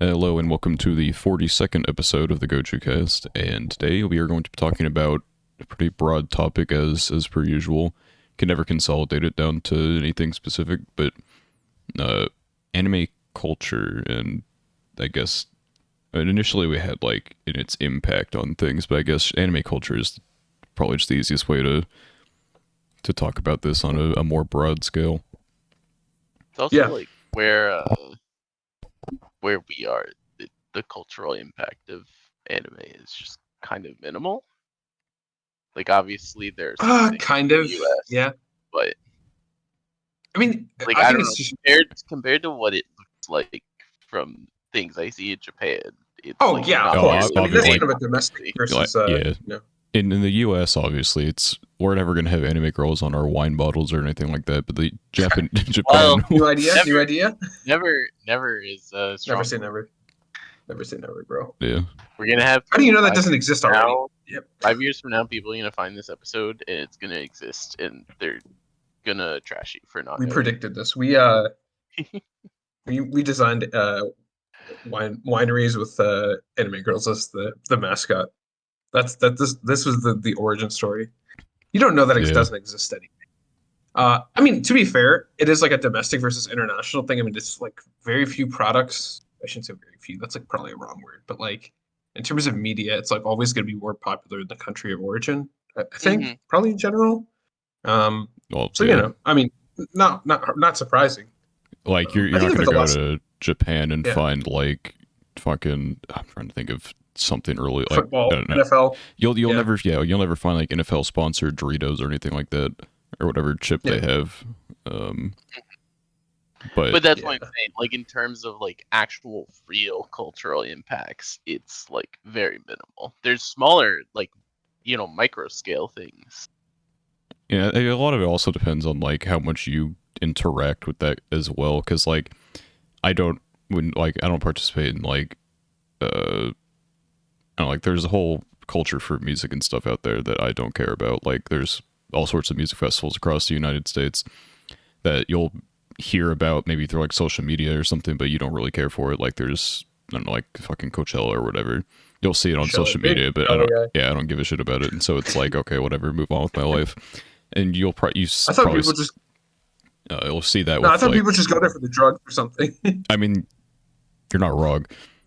Hello and welcome to the 42nd episode of the Gochuucast. And today we are going to be talking about a pretty broad topic as per usual. Can never consolidate it down to anything specific, but uh, anime culture and I guess and initially we had like in its impact on things, but I guess anime culture is probably just the easiest way to talk about this on a more broad scale. It's also Yeah. like where we are, the cultural impact of anime is just kind of minimal. Like obviously there's things Kind in of. the US, Yeah. but I mean, like I I think don't it's know, just. compared to what it looks like from things I see in Japan, it's Oh like yeah, of not course. I nearly mean, the that's Like kind same, of a domestic obviously. like versus yeah, you know. in the U.S., obviously, it's we're never gonna have anime girls on our wine bottles or anything like that. But the Well, Japan, New idea. never New idea. never is a Never strong say word. never. Never say never, bro. yeah, We're gonna have How do you people know that five doesn't years exist from already? now. Yep. 5 years from now, people are gonna find this episode and it's gonna exist, and they're gonna trash you for not We knowing. predicted this. We designed wineries with anime girls as the mascot. This was the origin story. You don't know that it yeah. doesn't exist anymore. I mean, to be fair, it is like a domestic versus international thing. I mean, it's like very few products. I shouldn't say very few. That's like probably a wrong word, but like in terms of media, it's like always going to be more popular in the country of origin. I think probably in general. Um, Well, so yeah. I mean, not surprising. Like you're I not think if gonna it's a go less, to Japan and yeah, find like fucking. I'm trying to think of something really like I football, don't know. NFL, You'll yeah, never you'll never find like NFL sponsored Doritos or anything like that or whatever chip yeah, they have. Um, but But that's what I'm yeah, saying. Like in terms of like actual real cultural impacts, it's like very minimal. There's smaller, like micro scale things. yeah, a lot of it also depends on like how much you interact with that as well. Because like I don't I don't participate in like I don't know, like there's a whole culture for music and stuff out there that I don't care about. Like there's all sorts of music festivals across the United States that you'll hear about maybe through like social media or something, but you don't really care for it. Like there's I don't know, like fucking Coachella or whatever. You'll see it on Coachella, social big media, but I Coachella don't. guy. Yeah, I don't give a shit about it, and so it's like okay, whatever, move on with my life. And I thought probably people just you'll see that no, I with thought like people just go there for the drugs or something. I mean you're not wrong.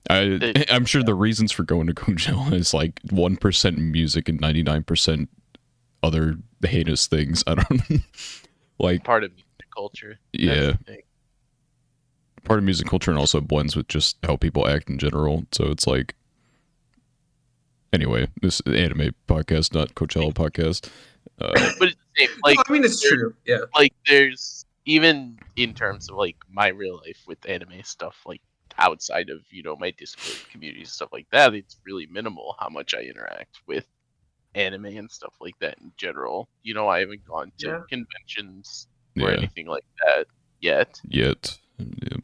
That I'm sure the reasons for going to Coachella is like 1% music and 99% other heinous things. I don't like. part of music culture. That's Yeah, the thing. part of music culture and also blends with just how people act in general. So it's like, anyway, this is anime podcast, not Coachella podcast. But it's the same. No, I mean it's true. Yeah. There's even in terms of like my real life with anime stuff, like outside of my Discord community stuff like that, it's really minimal how much I interact with anime and stuff like that in general. I haven't gone to Yeah. conventions or Yeah, anything like that yet. yet, yeah.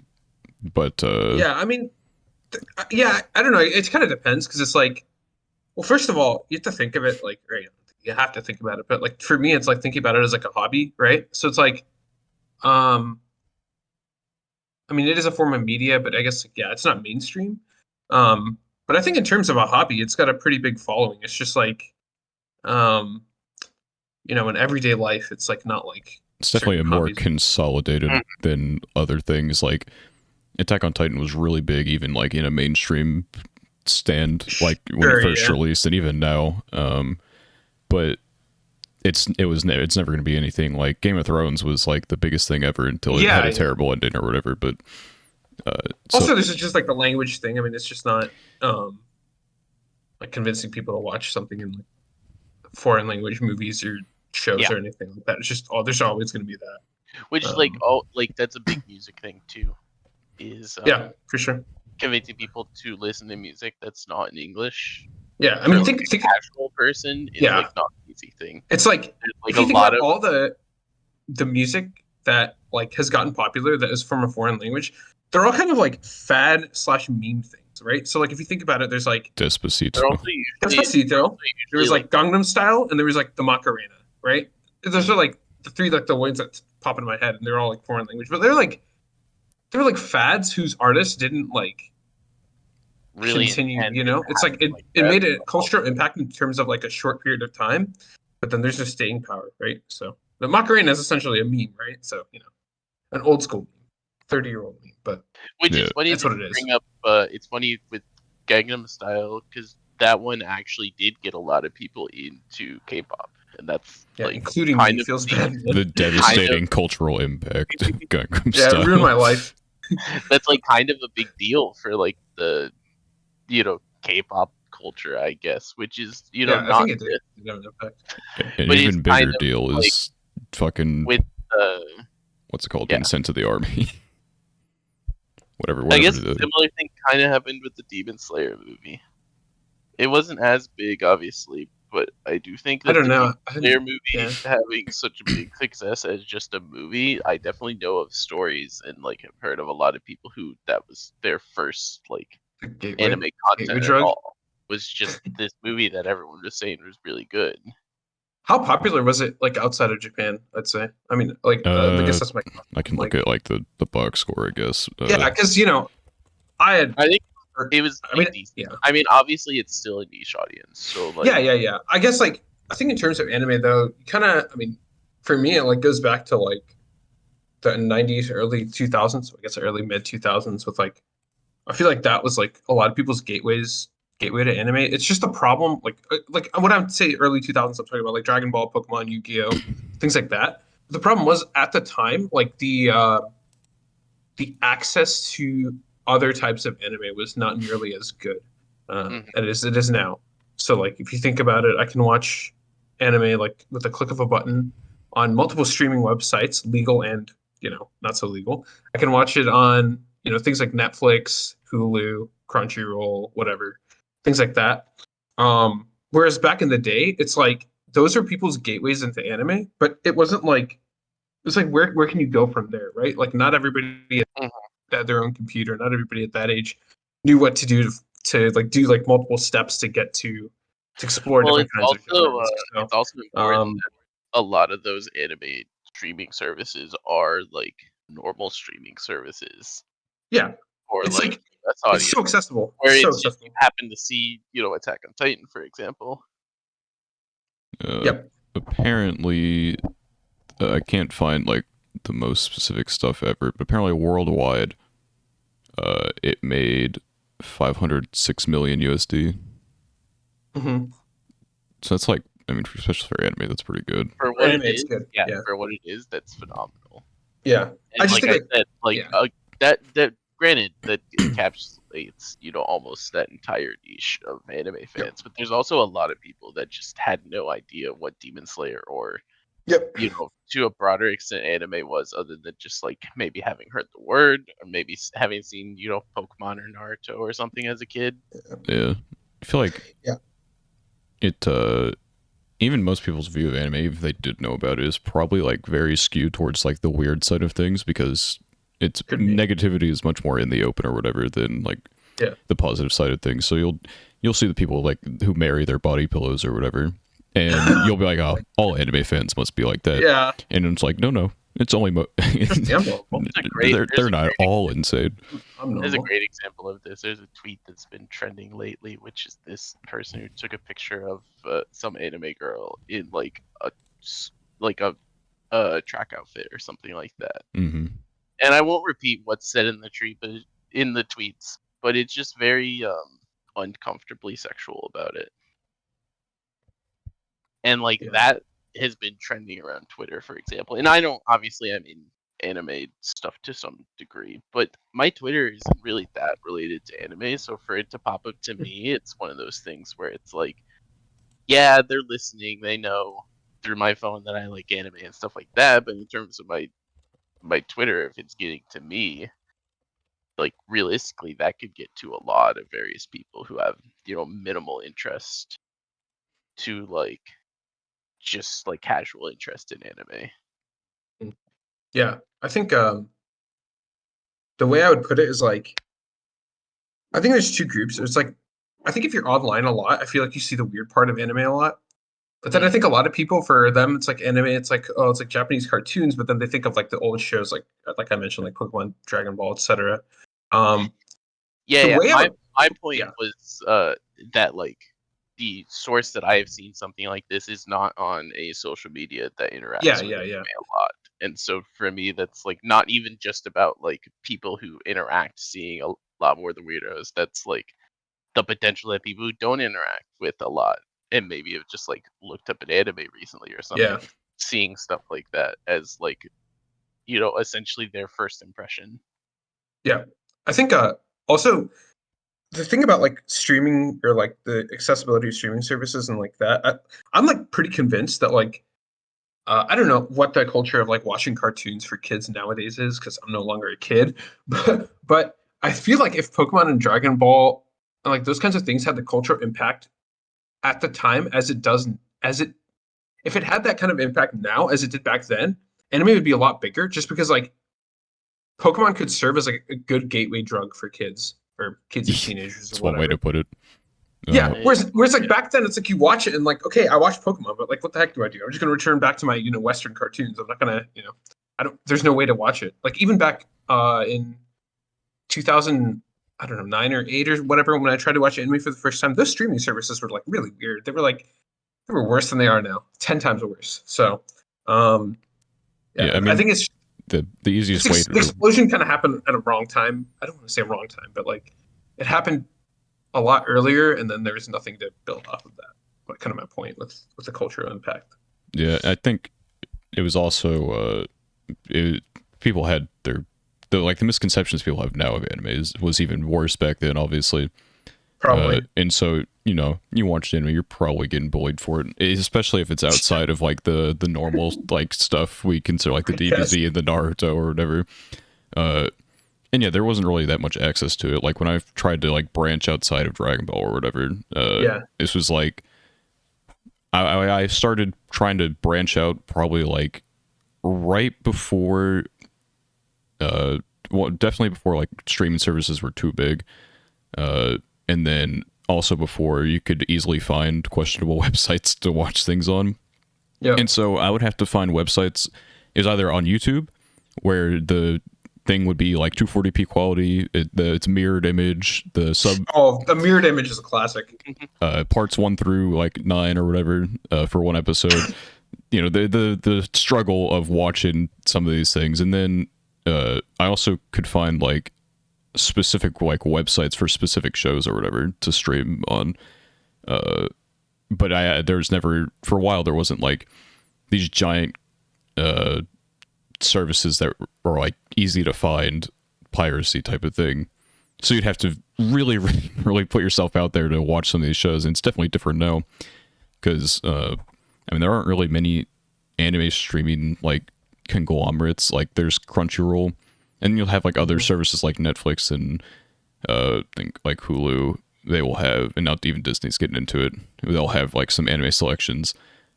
But Yeah, I mean, yeah, I don't know. It kind of depends because it's like, well, first of all, you have to think of it like, right? You have to think about it, but like for me, it's like thinking about it as like a hobby, right? So it's like, um, I mean, it is a form of media, but I guess yeah, it's not mainstream. But I think in terms of a hobby, it's got a pretty big following. It's just like, um, in everyday life, it's like not like it's definitely certain a more hobbies. consolidated than other things. Like Attack on Titan was really big, even like in a mainstream stand, like when it Sure, first yeah, released, and even now. But it's never going to be anything like Game of Thrones was like the biggest thing ever until it had yeah, a yeah. terrible ending or whatever. But so Also, this is just like the language thing. I mean, it's just not like convincing people to watch something in like foreign language movies or shows Yeah, or anything like that. It's just there's always going to be that. which like Um, that's a big music thing too. Is yeah, for sure. convincing people to listen to music that's not in English Yeah, I for mean, like think, a casual person is yeah. like not an easy thing. It's like There's like if a you think lot about of all the music that like has gotten popular that is from a foreign language, they're all kind of like fad slash meme things, right? So like if you think about it, there's like they're Despacito. also Despacito, there was like like Gangnam Style, and there was like the Macarena, right? Those are like the three like the ones that pop into my head, and they're all like foreign language, but they're like fads whose artists didn't like. really continue. intend You and know, it's have like it, like it that. made a cultural impact in terms of like a short period of time, but then there's no staying power, right? So the Macarena is essentially a meme, right? So an old school meme, 30-year-old meme, but Which Yeah. is funny that's that what you it is. bring up. It's funny with Gangnam Style because that one actually did get a lot of people into K-pop, and that's Yeah, like including me. kind It of feels the bad, The man. kind of devastating cultural impact, Gangnam Yeah, it ruined Style. my life. that's like kind of a big deal for like the K-pop culture, I guess, which is Yeah, I not think it did good, have an impact. An but it's even kind bigger of deal like is fucking with what's it called? yeah. Being sent to the army. I Whatever guess a the similar thing kind of happened with the Demon Slayer movie. It wasn't as big, obviously, but I do think I that don't the know. Demon I Slayer didn't. movie Yeah, having such a big success as just a movie, I definitely know of stories and like have heard of a lot of people who that was their first like the gateway, anime gateway content at drug. all. Was just this movie that everyone was saying was really good. How popular was it like outside of Japan? I'd say. I mean, like, I guess uh that's my I question. can look Like, at like the box score, I guess. yeah, because I had I think heard. it was I like mean, decent. yeah, I mean, obviously it's still a niche audience, so yeah, like yeah, yeah. I guess like I think in terms of anime though, kind of. I mean, for me, it like goes back to like the '90s, early 2000s. So I guess early mid 2000s with like I feel like that was like a lot of people's gateway to anime. It's just a problem like when I would say early 2000s, I'm talking about like Dragon Ball, Pokemon, Yu-Gi-Oh, things like that. The problem was at the time like the access to other types of anime was not nearly as good mhm. as it is now. So like if you think about it, I can watch anime like with a click of a button on multiple streaming websites, legal and not so legal. I can watch it on things like Netflix, Hulu, Crunchyroll, whatever, things like that. Whereas back in the day, it's like those are people's gateways into anime, but it wasn't like it's like where can you go from there, right? Like not everybody Mhm. had their own computer. Not everybody at that age knew what to do to like do like multiple steps to get to explore Well, different kinds of genres. So, it's also important um, that a lot of those anime streaming services are like normal streaming services yeah, or it's like like US it's so audience. accessible. Where It's so it's just you accessible. happen to see, Attack on Titan, for example. uh Yep. apparently I can't find like the most specific stuff ever, but apparently worldwide it made 506 million USD. Hmm. So that's like, I mean, especially for anime, that's pretty good. For For what it anime, it's is, good. yeah, Yeah. for what it is, that's phenomenal. Yeah. I And just like think I like said, like yeah. that granted that encapsulates, almost that entire niche of anime Yep. fans, but there's also a lot of people that just had no idea what Demon Slayer or Yep. to a broader extent anime was other than just like maybe having heard the word or maybe having seen, Pokemon or Naruto or something as a kid. Yeah. I feel like Yeah. it, even most people's view of anime, if they did know about it, is probably like very skewed towards like the weird side of things because its Could be. negativity is much more in the open or whatever than like Yeah. the positive side of things. So you'll see the people like who marry their body pillows or whatever, and you'll be like, oh, all anime fans must be like that, Yeah. and it's like, no, it's only Trust me, I'm normal. they're not all insane. I'm There's a normal. great example of this. There's a tweet that's been trending lately, which is this person who took a picture of some anime girl in like like a track outfit or something like that. Hmm. And I won't repeat what's said in the tweet, but in the tweets, but it's just very uncomfortably sexual about it. And like Yeah. that has been trending around Twitter, for example. And I don't obviously I'm in anime stuff to some degree, but my Twitter isn't really that related to anime. So for it to pop up to me, it's one of those things where it's like, yeah, they're listening, they know through my phone that I like anime and stuff like that. But in terms of my Twitter, if it's getting to me, like realistically, that could get to a lot of various people who have minimal interest to like just like casual interest in anime. Yeah. I think the way I would put it is like I think there's two groups. It's like I think if you're online a lot, I feel like you see the weird part of anime a lot. But then I Mm. think a lot of people, for them, it's like anime. It's like it's like Japanese cartoons. But then they think of like the old shows, like I mentioned, like Pokemon, Dragon Ball, etc. Um, Yeah, the yeah. way I My would, my point Yeah. was that like the source that I have seen something like this is not on a social media that Yeah, interacts with yeah, anime yeah. a lot. And so for me, that's like not even just about like people who interact seeing a lot more of the weirdos. That's like the potential that people who don't interact with a lot and maybe have just like looked up an anime recently or Yeah. something, seeing stuff like that as like, essentially their first impression. Yeah. I think also the thing about like streaming or like the accessibility of streaming services and like that, I'm like pretty convinced that like I don't know what the culture of like watching cartoons for kids nowadays is because I'm no longer a kid, but I feel like if Pokemon and Dragon Ball and like those kinds of things had the cultural impact at the time as it does as it if it had that kind of impact now as it did back then, anime would be a lot bigger just because like Pokemon could serve as like a good gateway drug for kids or kids and teenagers or That's one way to whatever. put it. Yeah, Eh, whereas like yeah. back then it's like you watch it and like okay, I watch Pokemon, but like what the heck do I do? I'm just gonna return back to my Western cartoons. I'm not gonna I don't. There's no way to watch it. Like even back in 2000, I don't know 9 or 8 or whatever when I tried to watch anime for the first time, those streaming services were like really weird. They were worse than they are now, 10 times worse. So Yeah, I yeah, I mean, think it's the easiest way the to explosion kind of happened at a wrong time. I don't want to say wrong time, but like it happened a lot earlier, and then there was nothing to build off of that. But kind of my point with the cultural impact. yeah, I think it was also people had the misconceptions people have now of anime was even worse back then, obviously. Probably. And so you watch anime, you're probably getting bullied for it, especially if it's outside of like the normal like stuff we consider like the I guess. DBZ and the Naruto or whatever. Uh, and yeah, there wasn't really that much access to it. Like when I tried to like branch outside of Dragon Ball or whatever, Yeah. this was like I started trying to branch out probably like right before, well, definitely before like streaming services were too big, and then also before you could easily find questionable websites to watch things on. Yeah. And so I would have to find websites is either on YouTube where the thing would be like 240p quality, it's mirrored image, the sub Oh, the mirrored image is a classic. parts 1 through like 9 or whatever for one episode. The struggle of watching some of these things, and then I also could find like specific like websites for specific shows or whatever to stream on. But there's never for a while there wasn't like these giant services that were like easy to find piracy type of thing. So you'd have to really, really, really put yourself out there to watch some of these shows, and it's definitely different now because I mean there aren't really many anime streaming like conglomerates. Like there's Crunchyroll, and you'll have like other Mhm. services like Netflix and I think like Hulu. They will have, and not even Disney's getting into it. They'll have like some anime selections,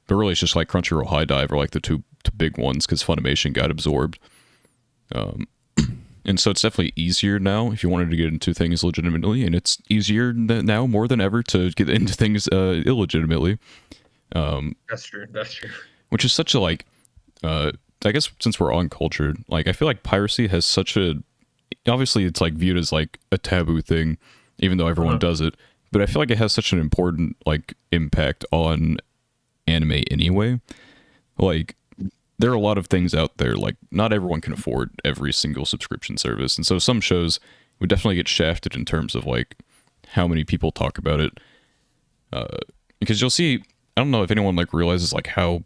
but really it's just like Crunchyroll, High Dive are like the two big ones because Funimation got absorbed. And so it's definitely easier now if you wanted to get into things legitimately, and it's easier now more than ever to get into things illegitimately, That's true. That's true. which is such a like. I guess since we're uncultured, like I feel like piracy has such a. Obviously, it's like viewed as like a taboo thing, even though everyone Uh-huh. does it. But I feel like it has such an important like impact on anime anyway. Like there are a lot of things out there like not everyone can afford every single subscription service, and so some shows would definitely get shafted in terms of like how many people talk about it, because you'll see, I don't know if anyone like realizes like how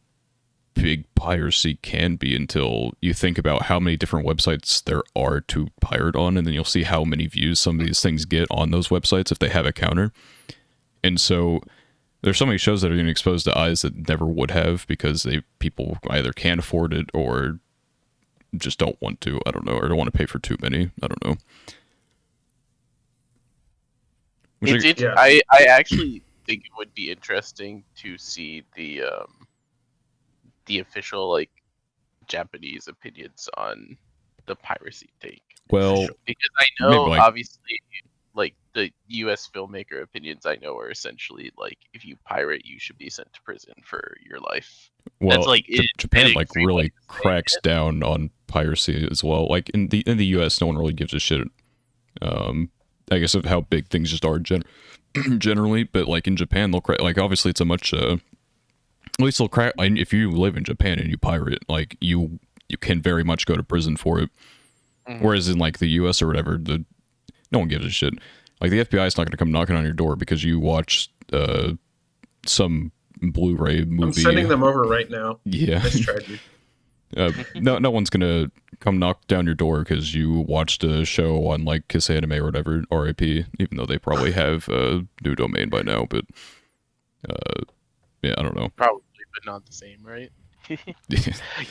big piracy can be until you think about how many different websites there are to pirate on, and then you'll see how many views some of these things get on those websites if they have a counter. And so there's so many shows that are getting exposed to eyes that never would have because people either can't afford it or just don't want to. I don't know, or don't want to pay for too many. I don't know. Which Yeah. I actually think it would be interesting to see the official like Japanese opinions on the piracy thing. well, Because I maybe know like obviously like the US filmmaker opinions I know are essentially like if you pirate you should be sent to prison for your life. That's like an Japan like extreme way really to say cracks it. down on piracy as well. Like in the US, no one really gives a shit. I guess of how big things just are generally. But like in Japan, they'll like obviously it's a much at least they'll crack. Like, if you live in Japan and you pirate, like you can very much go to prison for it. Mhm. Whereas in like the U.S. or whatever, no one gives a shit. Like the FBI is not going to come knocking on your door because you watched some Blu-ray movie. I'm sending them over right now. Yeah. Nice try, dude. No one's gonna come knock down your door because you watched a show on like Kiss Anime or whatever, RIP, even though they probably have a new domain by now, but yeah, I don't know. Probably, but not the same, right?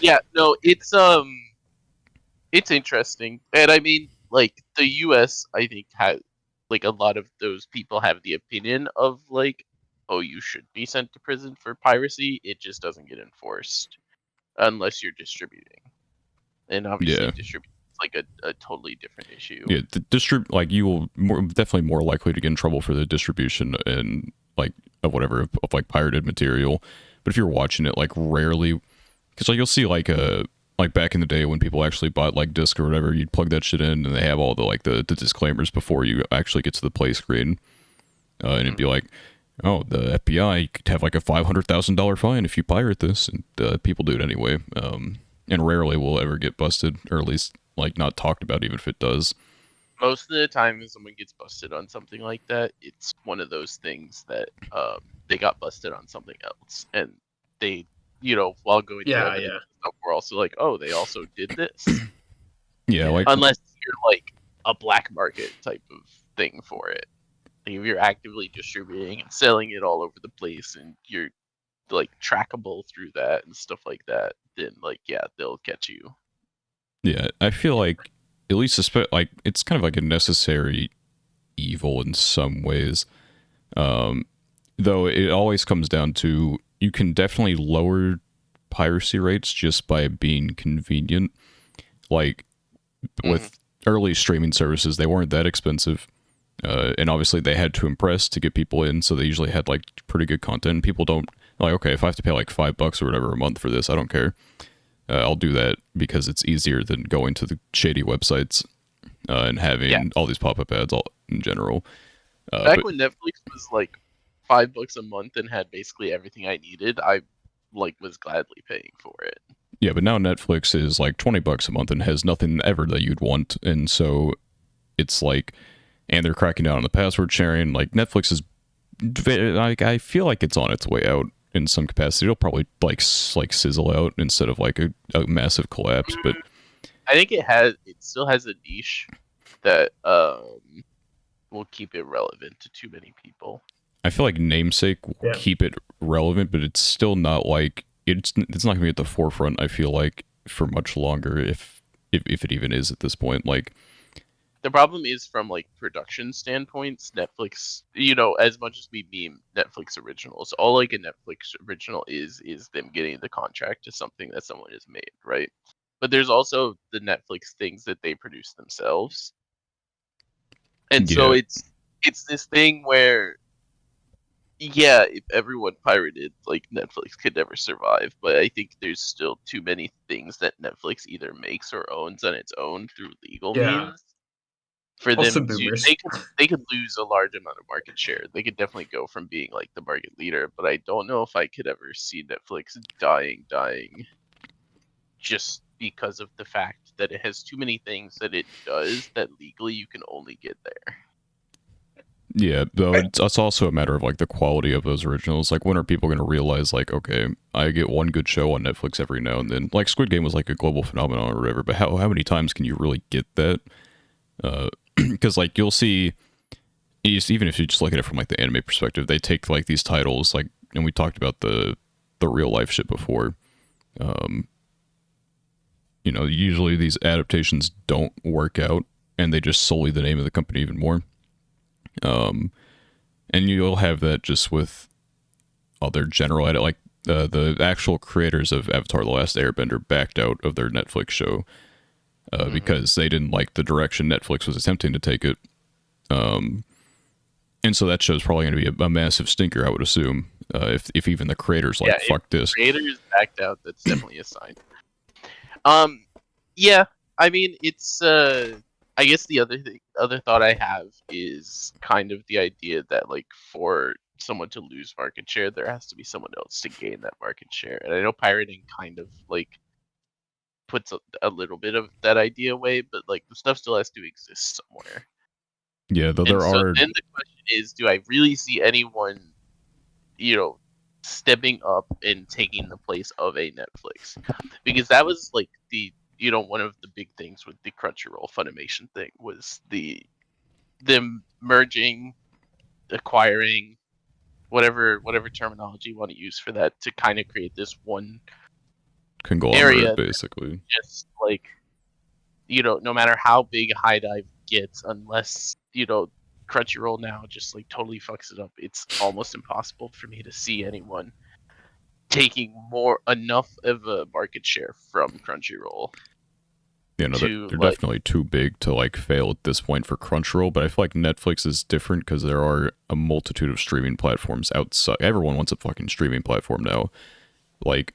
Yeah, no, it's interesting, and I mean, like the U.S. I think has like a lot of those people have the opinion of like, oh, you should be sent to prison for piracy. It just doesn't get enforced unless you're distributing, and obviously Yeah. distributing is like a totally different issue. Yeah, like you will definitely more likely to get in trouble for the distribution and like of whatever of like pirated material. But if you're watching it, like rarely, because like you'll see like back in the day when people actually bought like disc or whatever, you'd plug that shit in and they have all the like the disclaimers before you actually get to the play screen, and it'd be like, oh, the FBI could have like a $500,000 fine if you pirate this, and people do it anyway. And rarely will ever get busted, or at least like not talked about, even if it does. Most of the time, when someone gets busted on something like that, it's one of those things that they got busted on something else, and they, while going through Yeah, evidence yeah. and stuff, we're also like, oh, they also did this. Yeah, like Unless you're like a black market type of thing for it. Like if you're actively distributing and selling it all over the place, and you're like trackable through that and stuff like that, then like yeah, they'll catch you. yeah, I feel like at least like it's kind of like a necessary evil in some ways. Though it always comes down to you can definitely lower piracy rates just by being convenient. Like with early streaming services, they weren't that expensive. And obviously they had to impress to get people in, so they usually had like pretty good content. People don't like, okay, if I have to pay like $5 or whatever a month for this, I don't care. I'll do that because it's easier than going to the shady websites and having all these pop-up ads all in general. Back when Netflix was like $5 a month and had basically everything I needed, I like was gladly paying for it. Yeah, but now Netflix is like $20 a month and has nothing ever that you'd want, and so it's like, and they're cracking down on the password sharing. Like Netflix is, like I feel like it's on its way out in some capacity. It'll probably like sizzle out instead of like a massive collapse. But I think it still has a niche that will keep it relevant to too many people. I feel like Namesake will keep it relevant, but it's still not like it's not gonna be at the forefront. I feel like for much longer, if it even is at this point. Like the problem is from like production standpoints, Netflix, as much as we meme Netflix originals, all like a Netflix original is them getting the contract to something that someone has made, right? But there's also the Netflix things that they produce themselves. And so it's this thing where yeah, if everyone pirated, like Netflix could never survive, but I think there's still too many things that Netflix either makes or owns on its own through legal means for Also them to boomers. they could lose a large amount of market share. They could definitely go from being like the market leader, but I don't know if I could ever see Netflix dying just because of the fact that it has too many things that it does that legally you can only get there. Yeah, though it's also a matter of like the quality of those originals. Like, when are people going to realize, like, okay, I get one good show on Netflix every now and then? Like, Squid Game was like a global phenomenon or whatever, but how many times can you really get that? Because like you'll see, even if you just look at it from like the anime perspective, they take like these titles, like, and we talked about the real life shit before. Usually these adaptations don't work out, and they just sully the name of the company even more. And you'll have that just with other general edit, like the actual creators of Avatar: The Last Airbender backed out of their Netflix show because they didn't like the direction Netflix was attempting to take it. And so that show's probably going to be a massive stinker, I would assume, if even the creators like fuck this. Creators backed out, that's definitely a sign. Yeah, I mean, it's I guess the other thought I have is kind of the idea that like for someone to lose market share, there has to be someone else to gain that market share. And I know pirating kind of like puts a little bit of that idea away, but like the stuff still has to exist somewhere. Yeah, though And there so are. then the question is, do I really see anyone, stepping up and taking the place of a Netflix? Because that was like one of the big things with the Crunchyroll Funimation thing was them merging, acquiring, whatever terminology you want to use for that, to kind of create this one Conglomerate, area, basically. just like, no matter how big High Dive gets, unless, Crunchyroll now just like totally fucks it up, it's almost impossible for me to see anyone taking enough of a market share from Crunchyroll You know, to they're like, definitely too big to like fail at this point for Crunchyroll, but I feel like Netflix is different because there are a multitude of streaming platforms outside. Everyone wants a fucking streaming platform now. Like,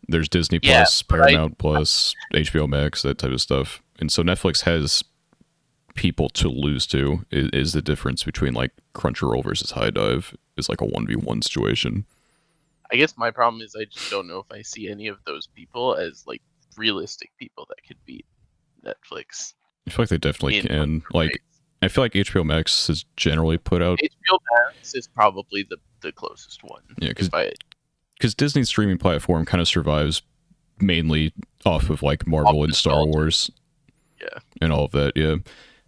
there's Disney yeah, Plus, Paramount Plus, HBO Max, that type of stuff. And so Netflix has people to lose to. Is the difference between like Crunchyroll versus High Dive is like a 1v1 situation. I guess my problem is I just don't know if I see any of those people as like realistic people that could beat Netflix I feel like they definitely in like can. the Like, race. I feel like HBO Max has generally put out. HBO Max is probably the closest one. Yeah, If I because Disney's streaming platform kind of survives mainly off of like off Marvel and Star nostalgia, Wars yeah. and all of that, yeah.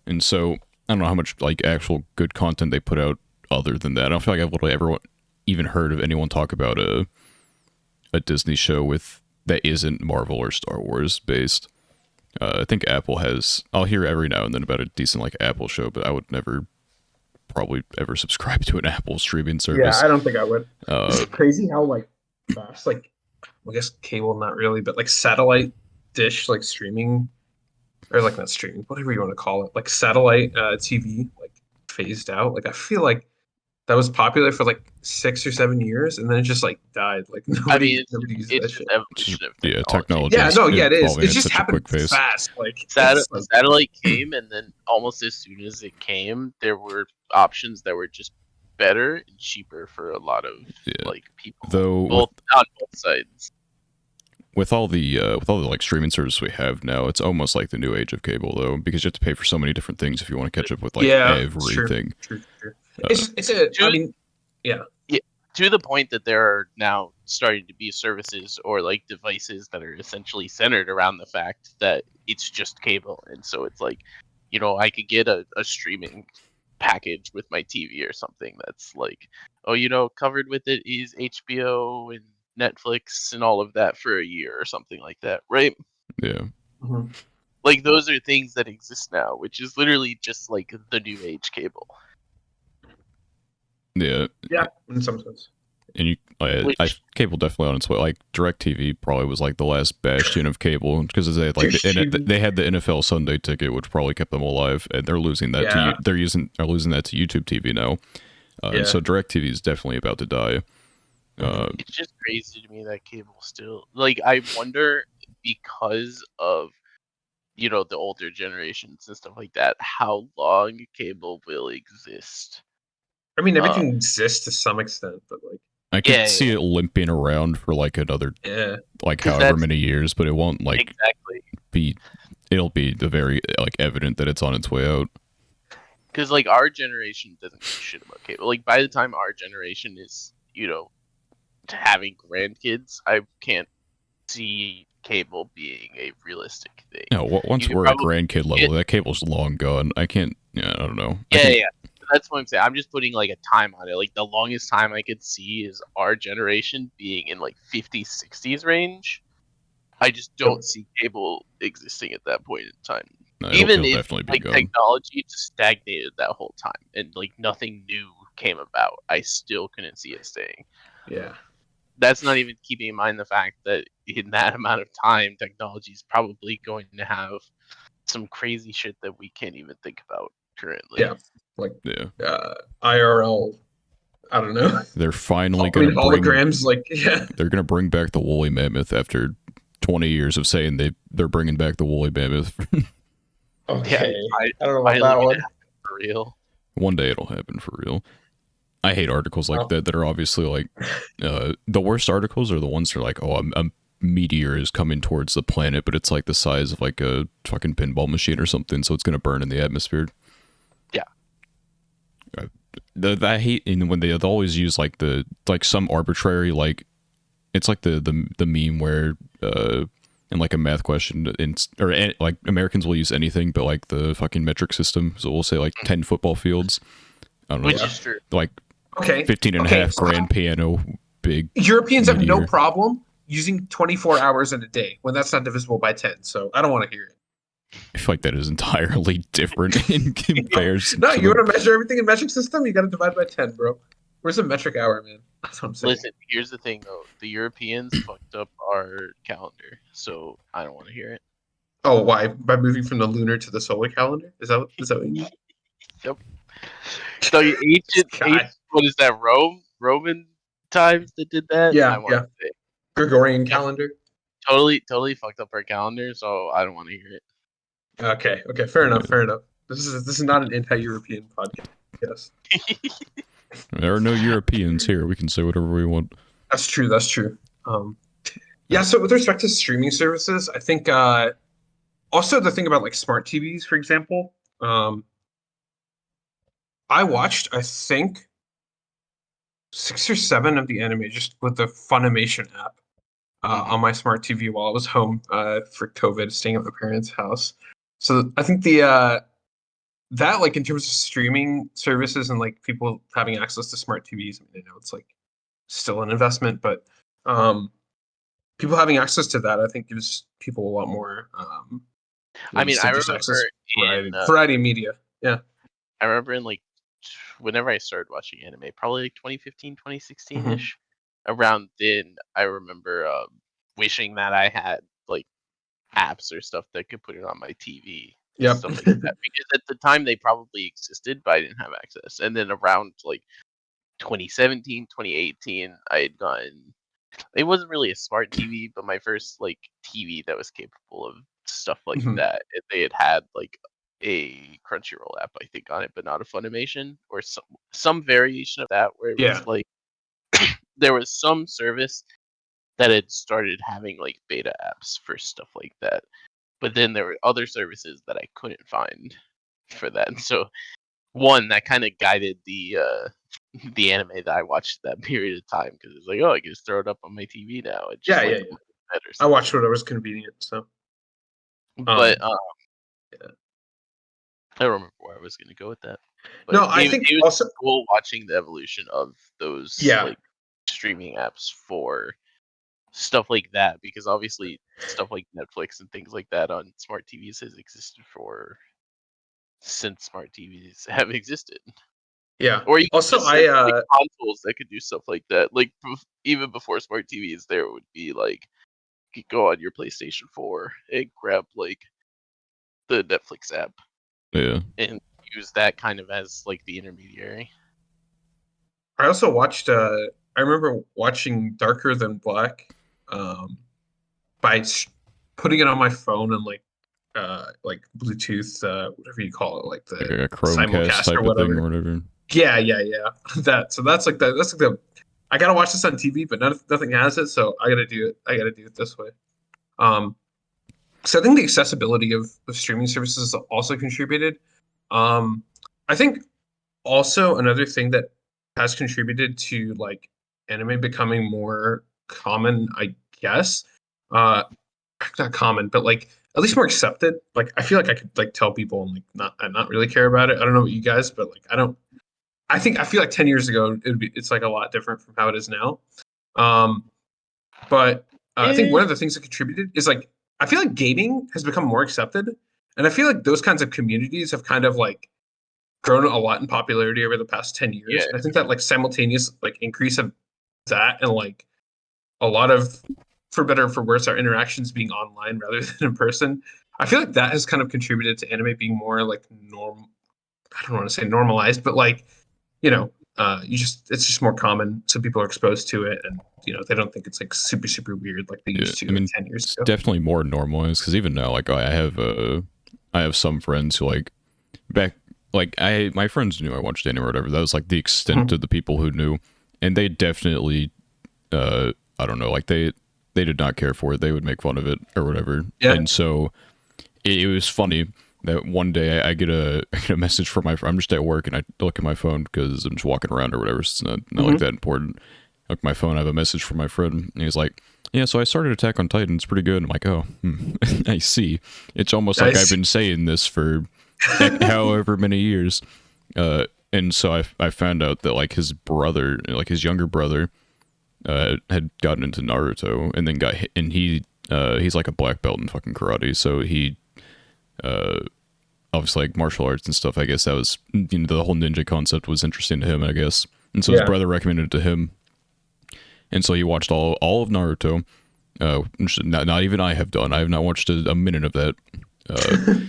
And so I don't know how much like actual good content they put out other than that. I don't feel like I've literally ever even heard of anyone talk about a Disney show with that isn't Marvel or Star Wars based. I think Apple has. I'll hear every now and then about a decent like Apple show, but I would never probably ever subscribe to an Apple streaming Yeah, service. I don't think I would. It's Uh, crazy how like fast, like I guess cable, not really, but like satellite dish, like streaming or like not streaming, whatever you want to call it, like satellite TV, like phased out. Like I feel like that was popular for like 6 or 7 years, and then it just like died. Like I nobody mean, nobody uses it's that just shit. evolution of yeah, technology. technology Yeah, is no, yeah, it is. evolving It at just such a happened quick pace. fast. Like it's like Satellite came, and then almost as soon as it came, there were options that were just better and cheaper for a lot of Yeah. like people, Though both on both sides. with all the like streaming services we have now, it's almost like the new age of cable though, because you have to pay for so many different things if you want to catch up with like yeah, it's true, everything. true, true. Uh, It's a. I To mean, yeah. yeah, to the point that there are now starting to be services or like devices that are essentially centered around the fact that it's just cable, and so it's like, I could get a streaming package with my TV or something that's like, oh, covered with it is HBO and Netflix and all of that for a year or something like that, right? yeah, Mhm. Like those are things that exist now, which is literally just like the new age cable. yeah, Yeah, in some sense. and Which cable definitely on its way. Like DirecTV probably was like the last bastion of cable because they had like Dish TV. they had the NFL Sunday ticket, which probably kept them alive, and they're losing that Yeah, they're losing that to YouTube TV now, and yeah. so DirecTV is definitely about to die. Mhm. it's just crazy to me that cable still, like, I wonder, because of the older generations and stuff like that, how long cable will exist. I mean, Uh, everything exists to some extent, but like, I could yeah, see it limping around for like another yeah, like because however that's many years, but it won't like exactly, be. It'll be the very like evident that it's on its way out. because like our generation doesn't give a shit about cable. Like by the time our generation is having grandkids, I can't see cable being a realistic thing. No, You once could we're at probably grandkid level, get, that cable's long gone. I can't. Yeah, I don't know. I yeah, can. yeah. That's what I'm saying. I'm just putting like a time on it. Like the longest time I could see is our generation being in like 50s, 60s range. I just Yep. don't see cable existing at that point in time. No, Even it'll if definitely be like gone. technology just stagnated that whole time and like nothing new came about, I still couldn't see it staying. yeah, That's not even keeping in mind the fact that in that amount of time, technology is probably going to have some crazy shit that we can't even think about currently. yeah. Like Yeah, IRL. I don't know. they're finally I mean, gonna bring. holograms. Like, yeah, They're gonna bring back the woolly mammoth after 20 years of saying they're bringing back the woolly mammoth. Yeah, Okay, I I don't know about finally that gonna one. happen for real. One day it'll happen for real. I hate articles like Oh. that are obviously like the worst articles are the ones that are like, oh, a meteor is coming towards the planet, but it's like the size of like a fucking pinball machine or something, so it's gonna burn in the atmosphere. Yeah. I hate when they always use like some arbitrary, like it's like the meme where in like a math question like Americans will use anything but like the fucking metric system, so we'll say like 10 football fields. I don't know, Which Yeah. is true. like Okay. 15 and a Okay. half So grand piano big Europeans have no meteor. problem using 24 hours in a day when that's not divisible by 10. So I don't want to hear it. I feel like that is entirely different in comparison No, to you the. want to measure everything in metric system? You got to divide by 10, bro. Where's the metric hour, man? That's what I'm saying. Listen, here's the thing though. The Europeans fucked up our calendar, so I don't want to hear it. Oh, why? By moving from the lunar to the solar calendar? Is that what you mean? Yep. The ancient, God. what is that? Roman times that did that. I Yeah, want yeah. to say Gregorian calendar. totally fucked up our calendar, so I don't want to hear it. Okay, okay, fair enough, fair enough. This is not an anti-European podcast. Yes, There are no Europeans here. We can say whatever we want. that's true. That's true. Yeah. So with respect to streaming services, I think also the thing about like smart TVs, for example, I watched I think 6 or 7 of the anime just with the Funimation app on my smart TV while I was home for COVID, staying at my parents' house. So I think the that like in terms of streaming services and like people having access to smart TVs, I mean, I know it's like still an investment, but um, people having access to that, I think, gives people a lot more I ways mean, to just access in variety of media. Yeah. I remember in like whenever I started watching anime, probably like 2015, Hmm. 2016-ish. Around then, I remember wishing that I had like apps or stuff that could put it on my TV and Yep. stuff like that. Because at the time they probably existed, but I didn't have access. And then around like 2017, 2018, I had gotten. It wasn't really a smart TV, but my first like TV that was capable of stuff like Hmm. that. They had like a Crunchyroll app, I think, on it, but not a Funimation or some variation of that, where it Yeah. was like there was some service that had started having like beta apps for stuff like that. But then there were other services that I couldn't find for that. And so one that kind of guided the anime that I watched at that period of time because it's like, oh, I can just throw it up on my TV now. It's Yeah. just Yeah. like Yeah. better I watched something. whatever's convenient. So, But um, yeah. I don't remember where I was going to go with that. But No, I think it was also, cool watching the evolution of those yeah, like streaming apps for stuff like that because obviously stuff like Netflix and things like that on smart TVs has existed for since smart TVs have existed. yeah. Or you could Also, just say like consoles that could do stuff like that. Like even before smart TVs, there would be like you could go on your PlayStation 4 and grab like the Netflix app Yeah. and use that kind of as like the intermediary. I also watched. I remember watching Darker Than Black, um, by putting it on my phone and like Bluetooth, whatever you call it, like Like the a Chromecast simulcast or type of thing or whatever. whatever. Yeah, yeah, yeah. That. So that's like the. I gotta watch this on TV, but nothing has it, so I gotta do it. I gotta do it this way. Um, so I think the accessibility of streaming services also contributed. Um, I think also another thing that has contributed to like anime becoming more common, I guess. Not common, but like at least more accepted. Like I feel like I could like tell people and like not really care about it. I don't know what you guys, but like I don't. I feel like 10 years ago it's like a lot different from how it is now. Um, but I think Eh, one of the things that contributed is like I feel like gaming has become more accepted, and I feel like those kinds of communities have kind of like grown a lot in popularity over the past 10 yeah, years. And I think that like simultaneous like increase of that and like a lot of, for better or for worse, our interactions being online rather than in person. I feel like that has kind of contributed to anime being more like I don't want to say normalized, but like, you know, it's just more common. So people are exposed to it and, they don't think it's like super, super weird like they Yeah. used to I like mean, 10 years it's ago. definitely more normalized because even now, like I have I have some friends who like back like my friends knew I watched anime or whatever. That was like the extent Mhm. of the people who knew, and they definitely I don't know, like they did not care for it. They would make fun of it or whatever, Yeah. and so it was funny that one day I get a I get a message from my friend. I'm just at work and I look at my phone because I'm just walking around or whatever. So it's not like Hmm. that important. I look at my phone. I have a message from my friend, and he's like, "Yeah, so I started Attack on Titan. It's pretty good." I'm like, "Oh, I see." It's almost like I've Nice. been saying this for however many years. And so I found out that like his brother, like his younger brother, had gotten into Naruto and then got hit, and he's like a black belt in fucking karate. So he uh obviously like martial arts and stuff. I guess that was, you know, the whole ninja concept was interesting to him, I guess. And so his Yeah. brother recommended it to him, and so he watched all of Naruto. Which not even I have done. I have not watched a minute of that. Uh,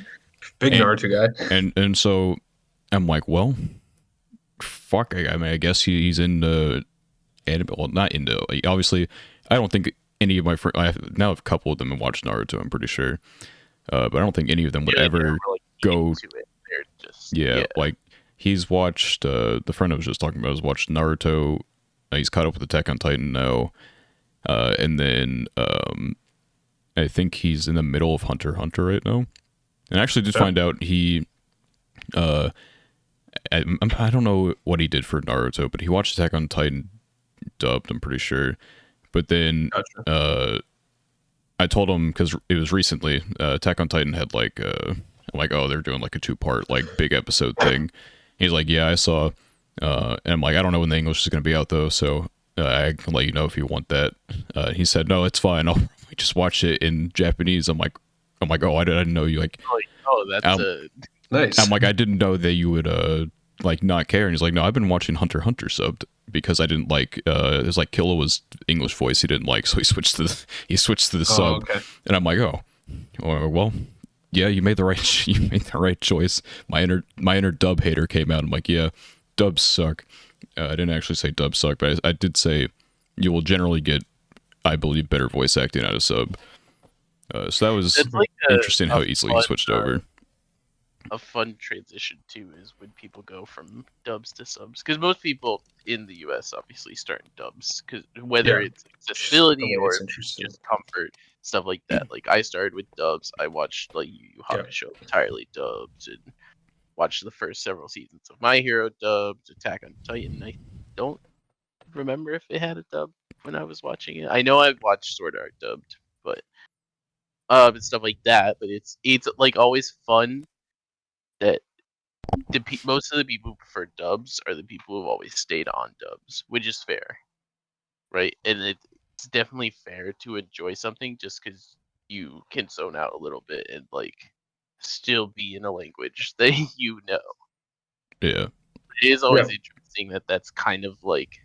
Big and Naruto guy. and so I'm like, well, fuck. I mean, I guess he's into anime. Well, not into. Like, obviously, I don't think any of my friends. I have, now a couple of them have watched Naruto. I'm pretty sure, but I don't think any of them would Yeah, they're ever like go. into it. They're just Yeah, like he's watched. The friend I was just talking about has watched Naruto. He's caught up with Attack on Titan now, and then I think he's in the middle of Hunter x Hunter right now. And I actually did Yeah. find out he uh I don't know what he did for Naruto, but he watched Attack on Titan dubbed, I'm pretty sure. But then Gotcha. I told him because it was recently Attack on Titan had like I'm like, oh, they're doing like a 2-part like big episode thing. He's like, yeah, I saw. And I'm like, I don't know when the English is going to be out though, so I can let you know if you want that. He said, no, it's fine. I'll just watch it in Japanese. I'm like, oh, I didn't know you like. like, oh, that's I'm, a I'm Nice. like, I didn't know that you would like not care. And he's like, no, I've been watching Hunter x Hunter subbed because I didn't like it was like Killa was English voice he didn't like, so he switched to the Oh, sub. okay. And I'm like, oh, well, yeah, you made the right you made the right choice. My inner dub hater came out. I'm like, yeah, dubs suck. I didn't actually say dubs suck, but I did say you will generally get, I believe, better voice acting out of sub. So that was it's like interesting a how easily he fun switched over. a fun transition too is when people go from dubs to subs, because most people in the U.S. obviously start in dubs, because whether Yeah. it's Just the accessibility way or it's if it's interesting. just comfort, stuff like that. Like I started with dubs. I watched like Yu Yu Yeah. Hakusho entirely dubbed, and watched the first several seasons of My Hero dubbed. Attack on Titan. I don't remember if it had a dub when I was watching it. I know I watched Sword Art dubbed, but and stuff like that. But it's like always fun that most of the people who prefer dubs are the people who've always stayed on dubs, which is fair, right? And it's definitely fair to enjoy something just because you can zone out a little bit and like still be in a language that you know. Yeah, It is Yeah. always interesting that that's kind of like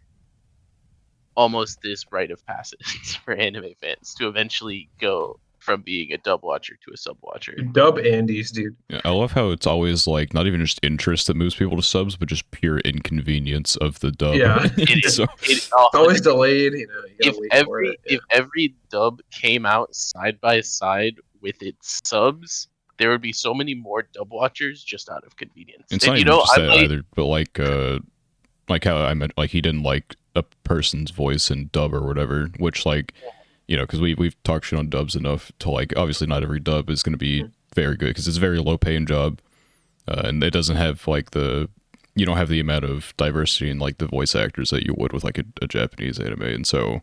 almost this rite of passage for anime fans to eventually go from being a dub watcher to a sub watcher. Dub Andes, dude. yeah. I love how it's always like not even just interest that moves people to subs, but just pure inconvenience of the dub. Yeah. It So it It's always delayed. You know, you gotta wait for it. Yeah. if every dub came out side by side with its subs, there would be so many more dub watchers just out of convenience. it's And not even just I that might either, but like how I meant, like he didn't like a person's voice in dub or whatever, which like, you know, because we've talked shit on dubs enough to like, obviously not every dub is going to be very good because it's a very low paying job, and it doesn't have like you don't have the amount of diversity in like the voice actors that you would with like a Japanese anime, and so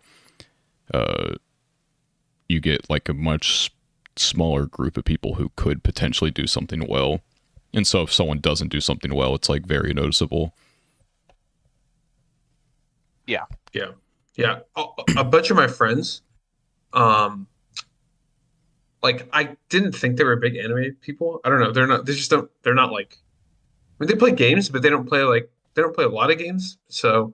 uh you get like a much smaller group of people who could potentially do something well, and so if someone doesn't do something well, it's like very noticeable. yeah. Yeah. Yeah. A bunch of my friends, um, like I didn't think they were big anime people. I don't know. They're not. They just don't. They're not like. I mean, they play games, but they don't play like. They don't play a lot of games. So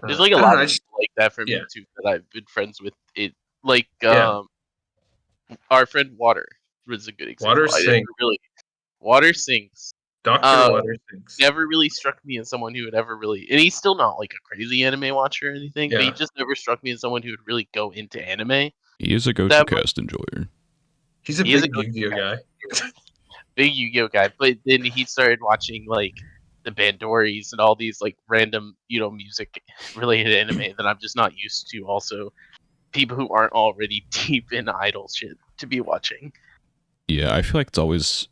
There's like a I don't lot know. of people like that for Yeah. me too that I've been friends with. It like Yeah. our friend Water was a good Water example. I never Sink. really Water sinks. Doctor Uh, Water Sinks. never really struck me as someone who would ever really, and he's still not like a crazy anime watcher or anything, but he Yeah. just never struck me as someone who would really go into anime He is a that much. Gochuucast enjoyer. He's a He is a big good Yu-Gi-Oh guy. big Yu-Gi-Oh guy, but then he started watching like the Bandoris and all these like random, music related anime that I'm just not used to. Also, people who aren't already deep in idol shit to be watching. Yeah, I feel like it's always.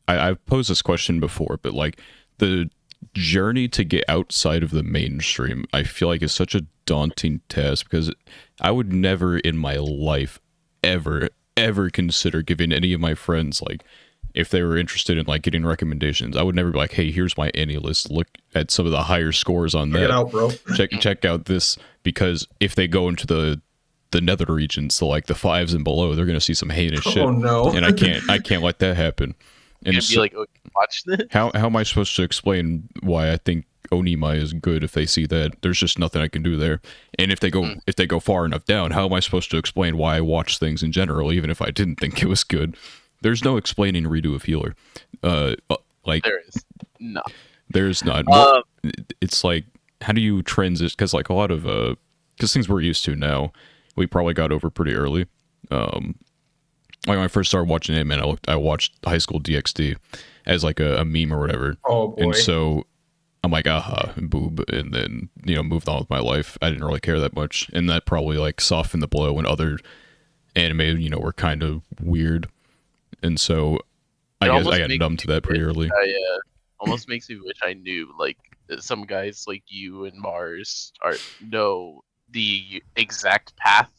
I've posed this question before, but like the journey to get outside of the mainstream, I feel like is such a daunting task because I would never in my life ever consider giving any of my friends like if they were interested in like getting recommendations. I would never be like, hey, here's my any list. Look at some of the higher scores on Check it that. out, bro. Check out this because if they go into the nether regions, so like the fives and below, they're gonna see some heinous Oh shit, no. and I can't let that happen. And And be so, like, "Oh, watch this." how am I supposed to explain why I think Onima is good if they see that? There's just nothing I can do there. And if they go far enough down, how am I supposed to explain why I watch things in general, even if I didn't think it was good? There's no explaining redo of healer. Like There is not. there's not. Um, It's like how do you transition? Because like a lot of because things we're used to now, we probably got over pretty early. Like when I first started watching anime, I watched High School DxD as like a meme or whatever, Oh and boy. so I'm like aha and boob, and then moved on with my life. I didn't really care that much, and that probably like softened the blow when other anime were kind of weird, and so I it guess I almost got makes numb me to that pretty wish early. almost makes me wish I knew like some guys like you and Mars are know the exact path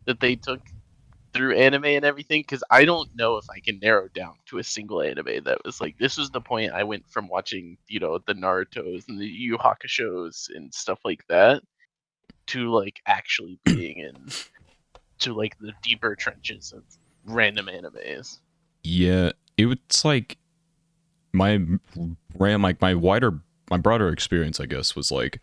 that they took through anime and everything, because I don't know if I can narrow down to a single anime that was like this was the point I went from watching the Naruto's and the Yu Yu Hakushos and stuff like that to like actually being in to like the deeper trenches of random animes. Yeah, it's like my my broader experience, I guess, was like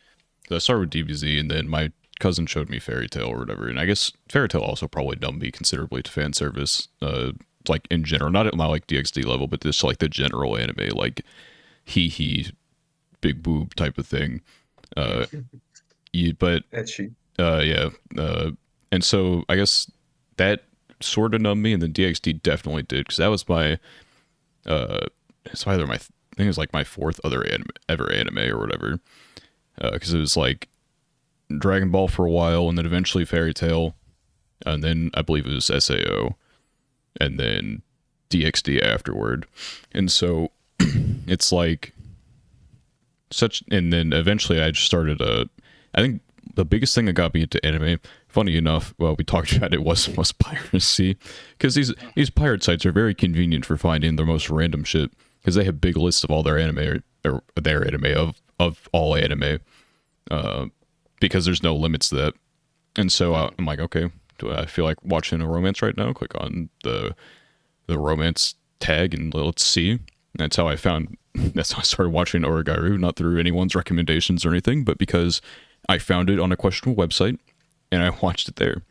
I started with DBZ, and then my cousin showed me Fairy Tale or whatever, and I guess Fairy Tale also probably dumbed me considerably to fan service, like in general, not at my like DxD level, but just like the general anime, like he big boob type of thing. Uh, but Etchy. yeah, and so I guess that sort of numbed me, and then DxD definitely did because that was my it's either my I think it was like my fourth other ever anime or whatever, because it was like Dragon Ball for a while, and then eventually Fairy Tale, and then I believe it was Sao, and then DxD afterward, and so it's like such, and then eventually I just started I think the biggest thing that got me into anime, funny enough, well, we talked about it was piracy, because these pirate sites are very convenient for finding the most random shit because they have big lists of all their anime or their anime of all anime, uh, because there's no limits to that. And so I'm like, okay, do I feel like watching a romance right now? Click on the romance tag and let's see. That's how I found. That's how I started watching Origairu, not through anyone's recommendations or anything, but because I found it on a questionable website and I watched it there.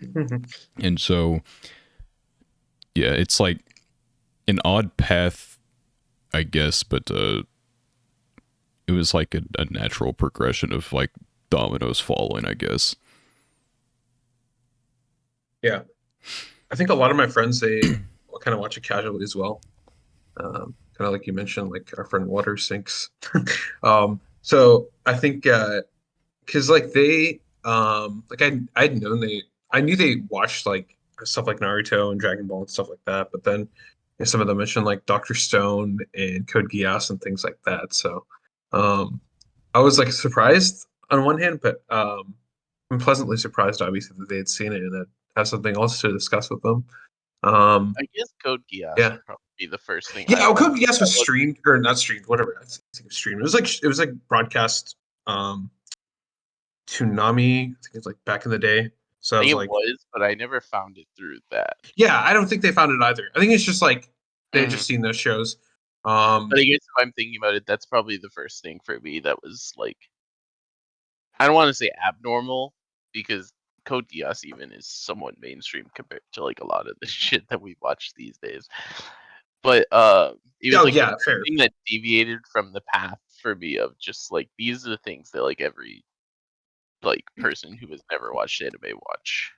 And so, yeah, it's like an odd path, I guess, but it was like a natural progression of like dominoes falling, I guess. Yeah. I think a lot of my friends they kind of watch it casually as well. Kind of like you mentioned, like our friend Water Sinks. So I think because like they like I'd known I knew they watched like stuff like Naruto and Dragon Ball and stuff like that, but then some of them mentioned like Doctor Stone and Code Geass and things like that. So um, I was like surprised on one hand, but I'm pleasantly surprised obviously that they had seen it and that have something else to discuss with them. Um, I guess Code Geass yeah. would probably be the first thing Yeah, I watched. Code Geass That was was, streamed or not streamed, whatever. I think it was streamed. It was like broadcast um Toonami. I think it's like back in the day. So I I think was it like, was, but I never found it through that. yeah, I don't think they found it either. I think it's just like they had Mhm. just seen those shows. But I guess if I'm thinking about it, that's probably the first thing for me that was like I don't want to say abnormal because Code Geass even is somewhat mainstream compared to like a lot of the shit that we watch these days. But it was Oh like the yeah, first fair. thing that deviated from the path for me of just like these are the things that like every like person who has never watched anime watch.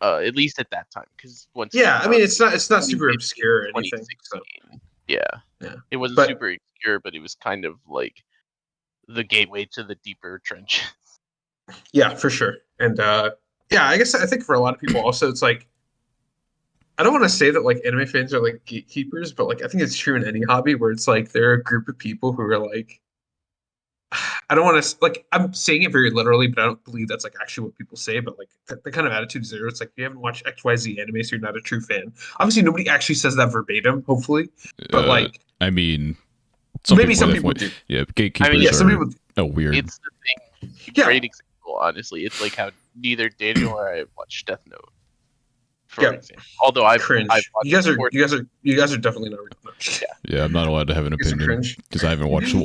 At least at that time, because once Yeah, I mean it's not I mean, super maybe obscure or anything. So 2016. Yeah, yeah, it wasn't but super obscure, but it was kind of like the gateway to the deeper trench. yeah, for sure. And yeah, I think for a lot of people also it's like I don't want to say that like anime fans are like gatekeepers, but like I think it's true in any hobby where it's like there are a group of people who are like I don't want to like I'm saying it very literally, but I don't believe that's like actually what people say. But like the kind of attitude is there. It's like if you haven't watched XYZ anime, so you're not a true fan. Obviously, nobody actually says that verbatim, hopefully, but like I mean, some maybe people some people definitely, do. yeah, I mean, gatekeepers Yeah, some are people. weird. it's the thing. Yeah, Great example, honestly. It's like how neither Daniel or I have watched Death Note, for yeah, example. Although I've cringe. watched four. You guys are definitely not. No. Yeah, I'm not allowed to have an You guys are opinion cringe. because I haven't watched.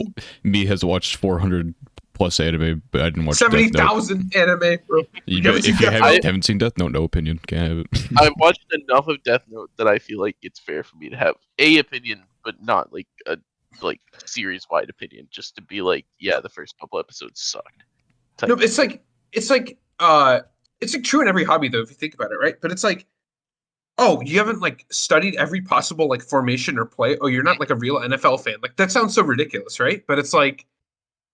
Me has watched 400 plus anime, but I didn't watch Seventy Death Note. thousand anime, bro. You haven't seen If you Death Note? haven't seen Death Note, no opinion. Can't have it. I've watched enough of Death Note that I feel like it's fair for me to have a opinion, but not like a like series wide opinion. Just to be like, yeah, the first couple episodes sucked. No, Type it's thing. like it's like true in every hobby though, if you think about it, right? But it's like, oh, you haven't like studied every possible like formation or play. Oh, you're not like a real NFL fan. Like that sounds so ridiculous, right? But it's like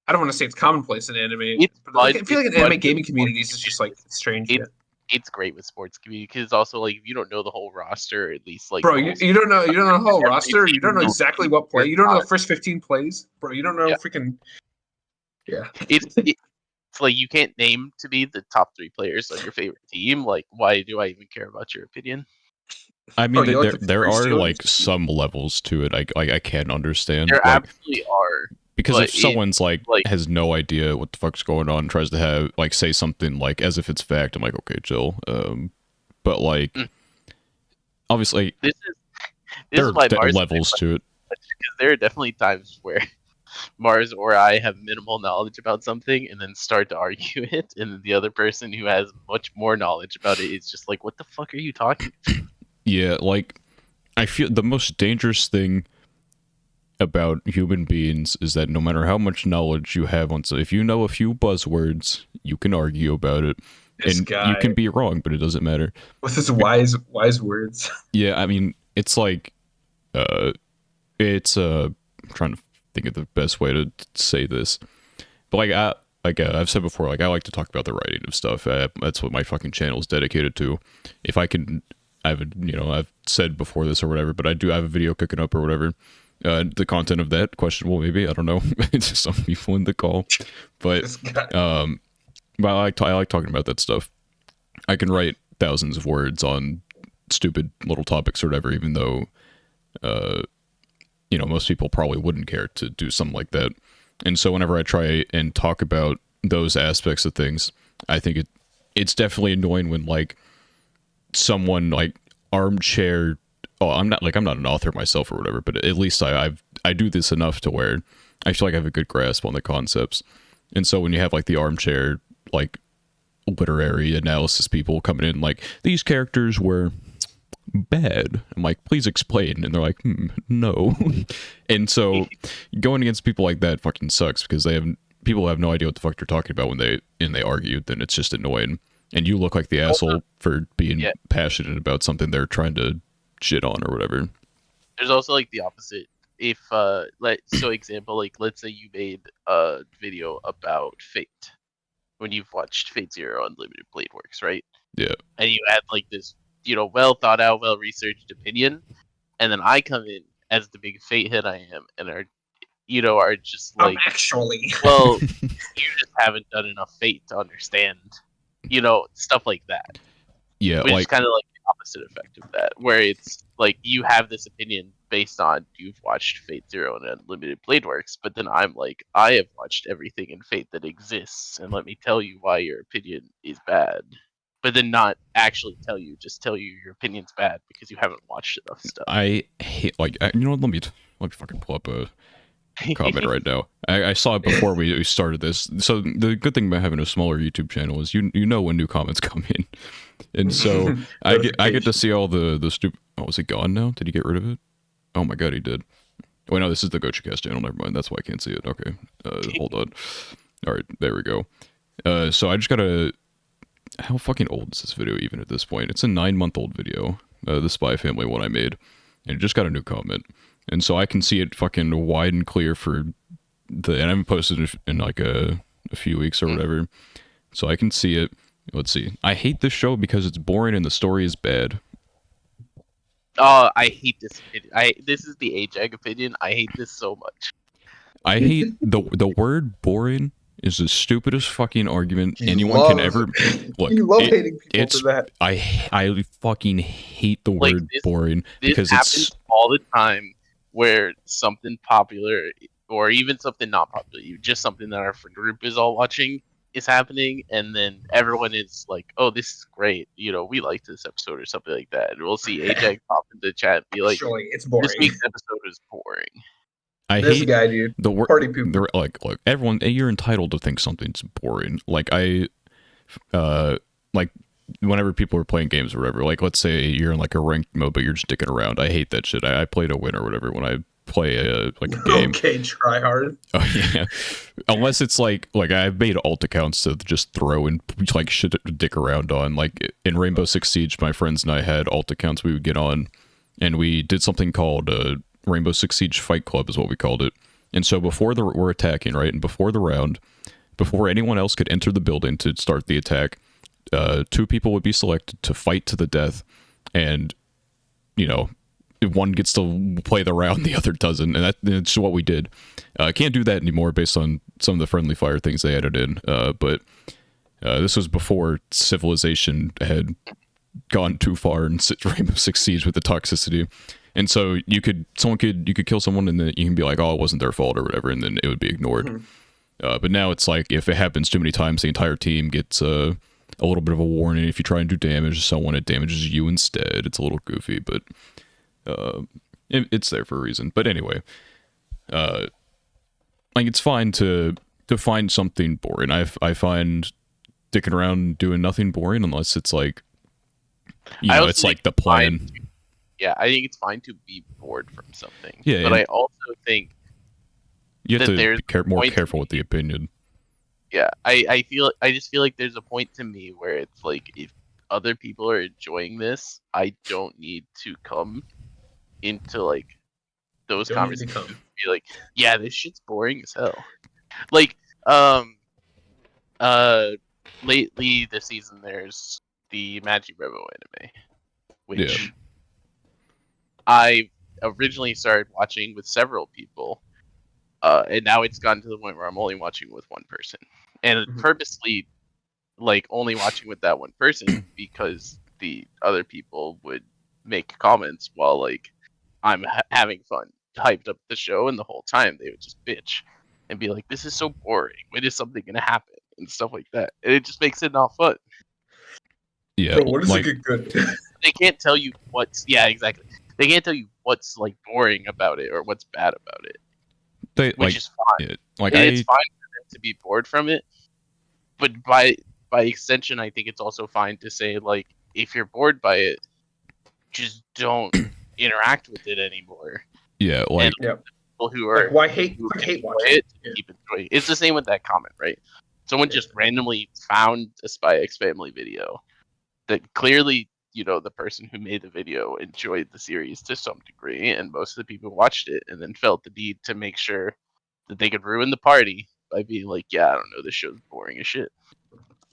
I don't want to say it's commonplace in anime, It's but like fun. I feel It's like in fun anime with gaming sports communities, it's just like communities. strange. Yeah, It's great with sports community because it's also like if you don't know the whole roster, or at least like bro, the whole you don't know the whole every roster. You team don't know in the exactly league, what play. you're You don't know not. the first 15 plays, bro. You don't know Yeah, freaking yeah. it's like you can't name to be the top three players on your favorite team. Like, why do I even care about your opinion? I Oh, mean, you like the there Priest are Steelers? like some levels to it. I can understand, There like, absolutely are, because but if someone's like like has no idea what the fuck's going on, tries to have like say something like as if it's fact, I'm like, okay, chill. But like mm, obviously this is this there is are why Mars levels to it. because there are definitely times where Mars or I have minimal knowledge about something and then start to argue it, and then the other person who has much more knowledge about it is just like, "What the fuck are you talking?" Yeah, like I feel the most dangerous thing about human beings is that no matter how much knowledge you have on, so if you know a few buzzwords, you can argue about it, This and you can guy be wrong, but it doesn't matter. with his wise words. Yeah, I mean, it's like, uh, I'm trying to think of the best way to say this, but I've said before, like I like to talk about the writing of stuff. That's what my fucking channel is dedicated to. If I can, I've said before this or whatever, but I do have a video cooking up or whatever. The content of that questionable, maybe, I don't know. It's just some people in the call, but This guy. um, but I like talking about that stuff. I can write thousands of words on stupid little topics or whatever, even though uh, most people probably wouldn't care to do something like that. And so whenever I try and talk about those aspects of things, I think it's definitely annoying when like someone like armchair. Oh, I'm not an author myself or whatever, but at least I do this enough to where I feel like I have a good grasp on the concepts. And so when you have like the armchair like literary analysis people coming in like these characters were bad, I'm like, please explain, and they're like, no. And so going against people like that fucking sucks because people have no idea what the fuck they're talking about when they argue. Then it's just annoying, and you look like the Also, asshole for being yeah, passionate about something they're trying to shit on or whatever. there's also like the opposite. If example, like let's say you made a video about Fate when you've watched Fate Zero Unlimited Blade Works, right? Yeah, And you had like this, well thought out, well researched opinion, and then I come in as the big Fate head I am, and are just like, Actually. well, you just haven't done enough Fate to understand, stuff like that. yeah, Which is like kind of like the opposite effect of that, where it's like you have this opinion based on you've watched Fate Zero and Unlimited Blade Works, but then I'm like, I have watched everything in Fate that exists, and let me tell you why your opinion is bad. But then not actually just tell you your opinion's bad because you haven't watched enough stuff. I hate what, let me fucking pull up a comment right now. I saw it before we started this. So the good thing about having a smaller YouTube channel is you know when new comments come in, and so I get to see all the stupid. Oh, is it gone now? Did he get rid of it? Oh my god, he did. Wait, no, this is the Gochuucast channel. Never mind. That's why I can't see it. Okay, hold on. All right, there we go. So I just gotta. how fucking old is this video even at this point? It's a 9-month-old video, the Spy Family one I made, and it just got a new comment, and so I can see it fucking wide and clear for and I haven't posted it in like a few weeks or whatever, so I can see it. Let's see. I hate this show because it's boring and the story is bad. Oh, I hate this opinion. This is the AJAG opinion. I hate this so much. I hate the word boring is the stupidest fucking argument You anyone can ever look. You love hating people it's for that. I fucking hate the Like, word boring This because happens it's all the time where something popular or even something not popular, just something that our friend group is all watching is happening, and then everyone is like, "Oh, this is great. We like this episode," or something like that. And we'll see AJAG pop into the chat and be like, Surely it's "This boring. week's episode is boring." I This hate guy, dude. the word Party pooper. like look, everyone, you're entitled to think something's boring. Like like whenever people are playing games or whatever, like let's say you're in like a ranked mode but you're just dicking around. I hate that shit. I play to win or whatever when I play a game. Okay, try hard. Oh yeah, unless it's like I've made alt accounts to just throw and like shit to dick around on. Like in Rainbow Six Siege, my friends and I had alt accounts we would get on, and we did something called Rainbow Six Siege Fight Club is what we called it. And so before we're attacking, right, and before the round, before anyone else could enter the building to start the attack, 2 people would be selected to fight to the death, and one gets to play the round, the other doesn't, and that's what we did. I can't do that anymore based on some of the friendly fire things they added in, but this was before civilization had gone too far in Rainbow Six Siege with the toxicity, and so you could kill someone and then you can be like, oh, it wasn't their fault or whatever, and then it would be ignored. Mm-hmm. But now it's like if it happens too many times, the entire team gets a little bit of a warning. If you try and do damage to someone, it damages you instead. It's a little goofy, but it's there for a reason. But anyway, like it's fine to find something boring. I find dicking around doing nothing boring unless it's like it's like the plan. Yeah, I think it's fine to be bored from something. Yeah, but I also think you have that to be more point careful with the opinion. Yeah, I just feel like there's a point to me where it's like if other people are enjoying this, I don't need to come into like those conversations and be like, yeah, this shit's boring as hell. Like lately this season there's the Magi Revo anime, which I originally started watching with several people, and now it's gotten to the point where I'm only watching with one person, and purposely like only watching with that one person because the other people would make comments while like I'm having fun, hyped up the show, and the whole time they would just bitch and be like, "This is so boring. When is something gonna happen?" and stuff like that, and it just makes it not fun. Yeah, so what does it get good? They can't tell you what's exactly. They can't tell you what's like boring about it or what's bad about it, which is fine. It's fine for them to be bored from it, but by extension, I think it's also fine to say like if you're bored by it, just don't interact with it anymore. Yeah, like people who are like, hate watching it, keep enjoying it. It's the same with that comment, right? Someone just randomly found a Spy X Family video that clearly, the person who made the video enjoyed the series to some degree, and most of the people watched it and then felt the need to make sure that they could ruin the party by being like, yeah, I don't know, this show's boring as shit.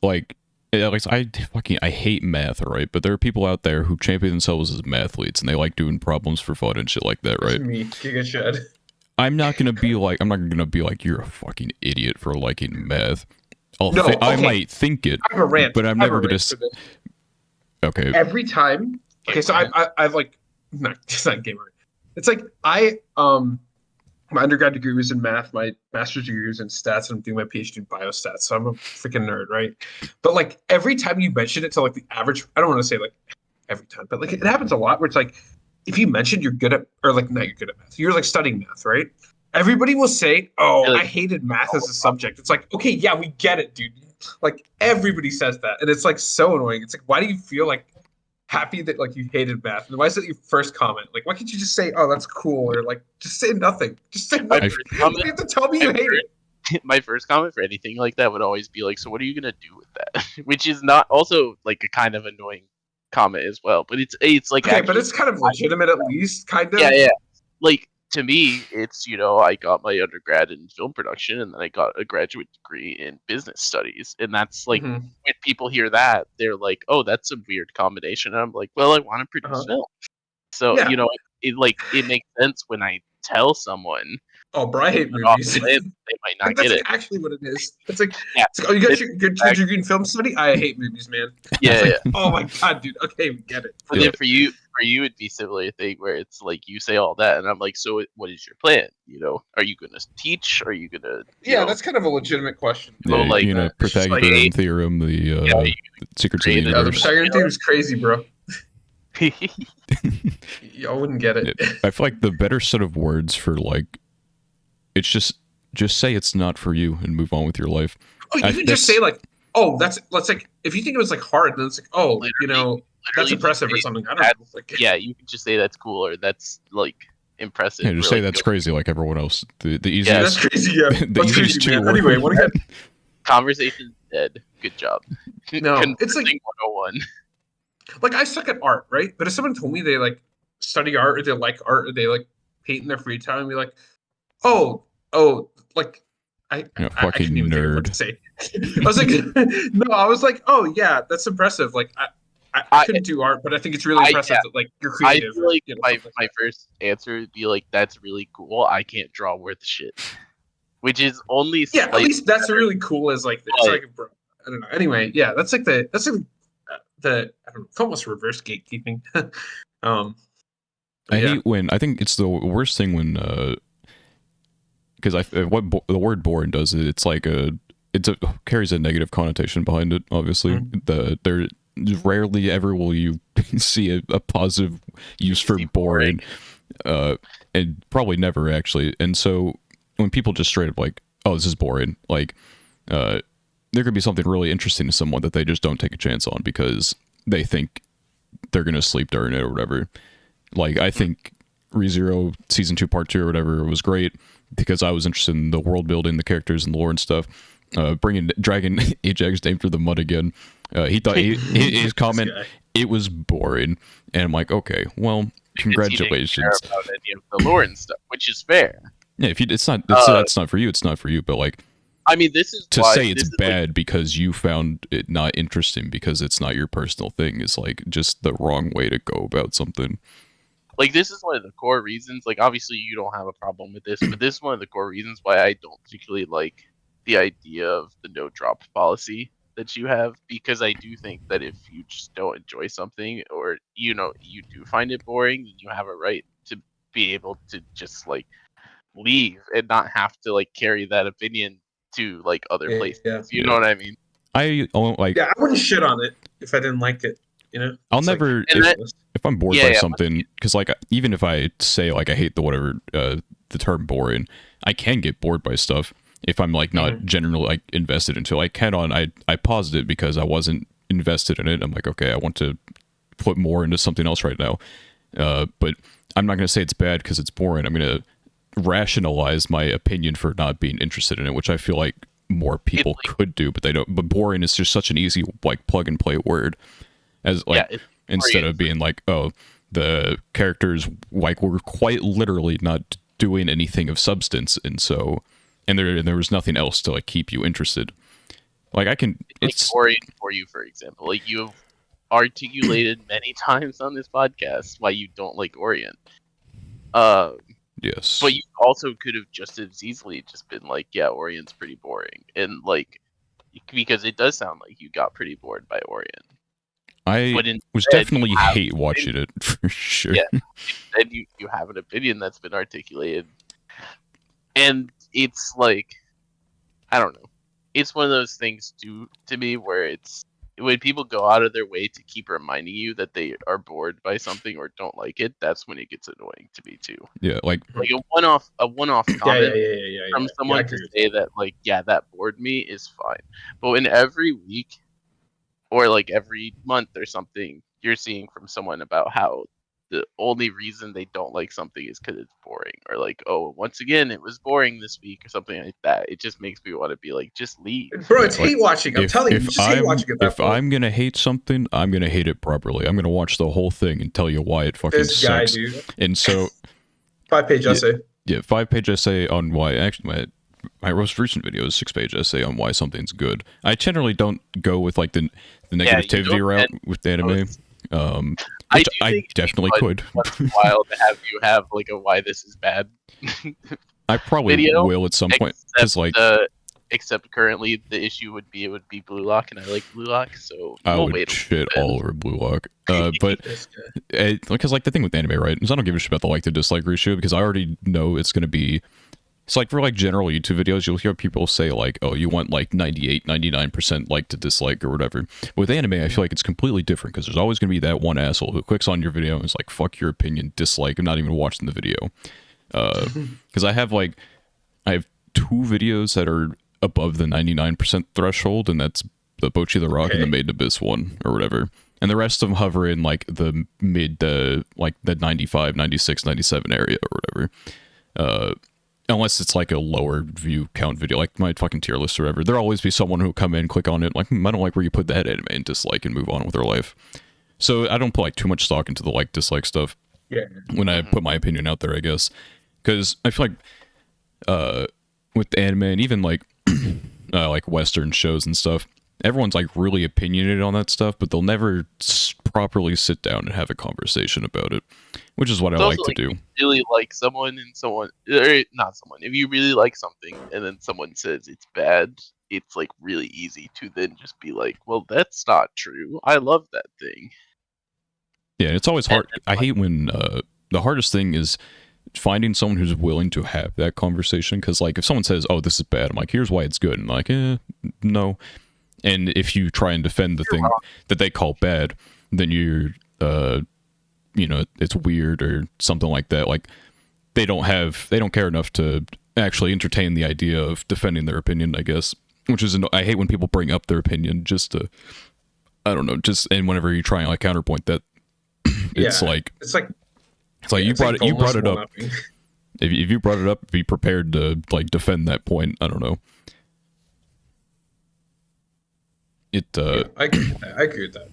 Like I hate math, right? But there are people out there who champion themselves as mathletes and they like doing problems for fun and shit like that, right? That's me, Giga Shed. I'm not gonna be like you're a fucking idiot for liking math. I might think it, I have a rant, but I'm never gonna. Okay. Every time. Okay, so I've like it's not gamer. It's like my undergrad degree was in math, my master's degree was in stats, and I'm doing my PhD in biostats, so I'm a freaking nerd, right? But like every time you mention it to like the average, I don't want to say like every time, but like it happens a lot where it's like if you mention you're good at, or like not you're good at math, you're like studying math, right? Everybody will say, "Oh, I hated math as a subject." It's like, okay, yeah, we get it, dude. Like everybody says that, and it's like so annoying. It's like, why do you feel like happy that like you hated math? And why is it your first comment? Like, why can't you just say, "Oh, that's cool," or like just say nothing? Just say nothing. You have to tell me you hate it. My first comment for anything like that would always be like, "So what are you gonna do with that?" which is not also like a kind of annoying comment as well. But it's like Okay, but actually it's kind of legitimate at least, kind yeah, of. yeah. Like to me, it's I got my undergrad in film production, and then I got a graduate degree in business studies, and that's like Hmm. when people hear that, they're like, "Oh, that's a weird combination." And I'm like, "Well, I want to produce Uh-huh. film." So, Yeah. it makes sense when I tell someone Oh, bro, I hate put off movies. the lid, they might Like not that's get like it. actually what it is. Yeah, It's like, oh, you got it's your exact- degree in film study? I hate movies, man. yeah, It's yeah. like, oh my god, dude. Okay, we get it. But Yeah. then for you, it'd be similar thing where it's like you say all that, and I'm like, so what is your plan? Are you gonna teach? Are you gonna, Yeah, that's kind of a legitimate question. go Yeah, like It's just like, create, Pythagorean theorem, yeah, the secrets of the create a yeah, the universe. Pythagorean theorem is crazy, bro. Y'all wouldn't get Yeah, it. I feel like the better set of words for like it's just say it's not for you and move on with your life. Oh, you can just say That's like, oh, that's like if you think it was like hard, then it's like, oh, literally, that's literally just impressive or say something. I don't that. know. Like, Yeah, you can just say that's cool or that's like yeah, impressive just or say like that's crazy like everyone else. The yeah, that's easiest crazy. Yeah, the that's easiest crazy, two man. Anyway, words. what again? conversation's dead. Good job. No, it's like Conversing 101. I suck at art, right? But if someone told me they like study art or they like art or they like paint in their free time, I'd be like, oh, like I couldn't Fucking even think of what to nerd. say. I was like, no, I was like, oh yeah, that's impressive. Like I I couldn't do art, but I think it's really I impressive that like you're I creative feel or like my something like my that. first answer would be like, "That's really cool. I can't draw worth shit," which is only Yeah, at slightly least that's better. really cool. As like it's But like bro, I don't know. Anyway, yeah, that's like the I don't know, it's almost reverse gatekeeping. um, but I yeah, hate when I think it's the worst thing when because the word boring does it. It's like it's a carries a negative connotation behind it. Obviously, Mhm. there rarely ever will you see a positive use for see boring. boring, and probably never actually. And so when people just straight up like, oh, this is boring, like there could be something really interesting to someone that they just don't take a chance on because they think they're gonna sleep during it or whatever. Like I think ReZero season 2 part 2 or whatever was great because I was interested in the world building, the characters and the lore and stuff. Bringing dragging Ajax name through the mud again. He thought his This comment guy. it was boring, and I'm like, okay, well, Because he didn't care congratulations. about any of the lore and stuff, which is fair. Yeah, if you it's not Uh, that's not for you, it's not for you. But like I mean, this is to why say it's this is like bad because you found it not interesting because it's not your personal thing is like just the wrong way to go about something. this is one of the core reasons. Like, obviously, you don't have a problem with this, but this is one of the core reasons why I don't particularly like the idea of the no drop policy that you have, because I do think that if you just don't enjoy something, or you do find it boring, then you have a right to be able to just like leave and not have to like carry that opinion to like other places. Yeah, You Yeah, know what I mean? I don't like. yeah. I wouldn't shit on it if I didn't like it. I'll It's like never And that if I'm bored yeah, by yeah, something because like even if I say like I hate the whatever the term boring, I can get bored by stuff if I'm like not Mhm. generally like invested into it. Like Ken on I paused it because I wasn't invested in it. I'm like okay, I want to put more into something else right now. But I'm not gonna say it's bad because it's boring. I'm gonna rationalize my opinion for not being interested in it, which I feel like more it's people like could do, but they don't. But boring is just such an easy like plug and play word as like yeah, it's instead of being like oh the characters like were quite literally not doing anything of substance and there was nothing else to like keep you interested like I can like it's boring for you, for example. Like you've articulated many times on this podcast why you don't like Orient. Uh, yes but you also could have just as easily just been like, yeah, Orient's pretty boring, and like because it does sound like you got pretty bored by Orient. I But was instead, you definitely have hate watching it for sure. yeah, instead you have an opinion that's been articulated, and it's like I don't know. It's one of those things to me where it's when people go out of their way to keep reminding you that they are bored by something or don't like it, that's when it gets annoying to me too. Yeah, like Like a one-off Yeah, comment from yeah. I someone to agree with say that like, yeah, that bored me is fine. But when every week or like every month or something you're seeing from someone about how the only reason they don't like something is because it's boring, or like, oh, once again it was boring this week or something like that. It just makes me want to be like, just leave. Bro, Yeah, it's like hate watching. I'm telling you, you just hate watching at that if point. I'm gonna hate something, I'm gonna hate it properly. I'm gonna watch the whole thing and tell you why it fucking This guy, sucks. dude. And so 5-page yeah, essay. yeah, 5-page essay on why. Actually, my most recent video is 6-page essay on why something's good. I generally don't go with like the Yeah, you negativity don't route tend with to anime, post. I which do I think it'd be definitely fun could. once in a while to have you have like a why this is bad I probably video, will at some point except because like except currently the issue would be it would be Blue Lock, and I like Blue Lock, so I we'll would wait a shit little all bit. over Blue Lock. But This guy. because like the thing with anime, right, is I don't give a shit about the like to dislike ratio because I already know it's gonna be. It's like for like general YouTube videos, you'll hear people say like, "Oh, you want like 98, 99% like to dislike or whatever." With anime, I feel like it's completely different because there's always gonna be that one asshole who clicks on your video and is like, "Fuck your opinion, dislike." I'm not even watching the video because I have 2 videos that are above the 99% threshold, and that's the Bochi the Rock and the Okay. Made in Abyss one or whatever. And the rest of them hover in like the mid, like the 95, 96, 97 area or whatever. Unless it's like a lower view count video, like my fucking tier list or whatever. There'll always be someone who'll come in, click on it, like, I don't like where you put that anime, and dislike and move on with their life. So I don't put like too much stock into the like dislike stuff Yeah. when I put my opinion out there, I guess. Because I feel like with anime and even like Western shows and stuff, everyone's like really opinionated on that stuff, but they'll never properly sit down and have a conversation about it, which is what I It's like also to like do. if you really like someone and someone, or not someone, if you really like something and then someone says it's bad, it's like really easy to then just be like, well, that's not true. I love that thing. Yeah, it's always And hard. I hate when the hardest thing is finding someone who's willing to have that conversation. Because like if someone says, "Oh, this is bad," I'm like, "Here's why it's good," and I'm like, no. And if you try and defend the you're thing wrong. that they call bad, then you're it's weird or something like that. Like they don't care enough to actually entertain the idea of defending their opinion, I guess. Which is I hate when people bring up their opinion just to, I don't know, just, and whenever you try and like counterpoint that, it's Yeah. like It's like you it's like you brought boneless it up. one-upping. If you brought it up, be prepared to like defend that point. I don't know. It Yeah, I agree with that. I agree with that.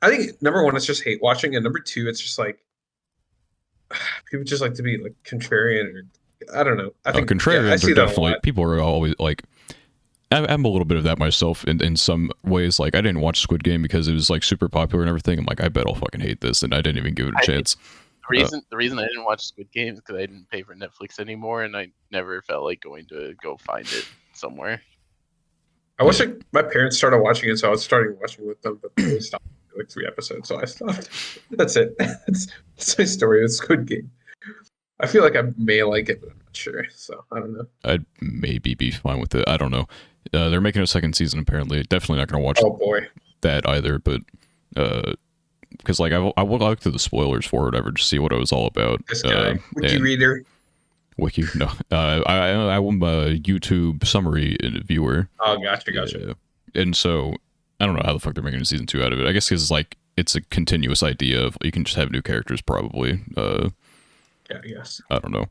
I think number one, it's just hate watching, and number two, it's just like people just like to be like contrarian or I don't know. I think yeah, I contrarians are see that a definitely, lot. people are always like, I'm a little bit of that myself in some ways. Like I didn't watch Squid Game because it was like super popular and everything. I'm like, I bet I'll fucking hate this, and I didn't even give it a I chance. the reason I didn't watch Squid Game is because I didn't pay for Netflix anymore, and I never felt like going to go find it somewhere. I wish Yeah. like, my parents started watching it, so I was starting watching with them, but they stopped after, like 3 episodes, so I stopped. That's it. That's my story with Squid Game. I feel like I may like it, but I'm not sure. So I don't know. I'd maybe be fine with it. I don't know. They're making a second season apparently. Definitely not gonna watch Oh boy, that either. But because like I will look through the spoilers for it, whatever, to see what it was all about. this guy, wiki And reader. wiki, no, I'm a YouTube summary viewer. Oh, gotcha, gotcha. Yeah. And so I don't know how the fuck they're making a season 2 out of it. I guess because like it's a continuous idea of you can just have new characters probably. Yeah, yes. I don't know.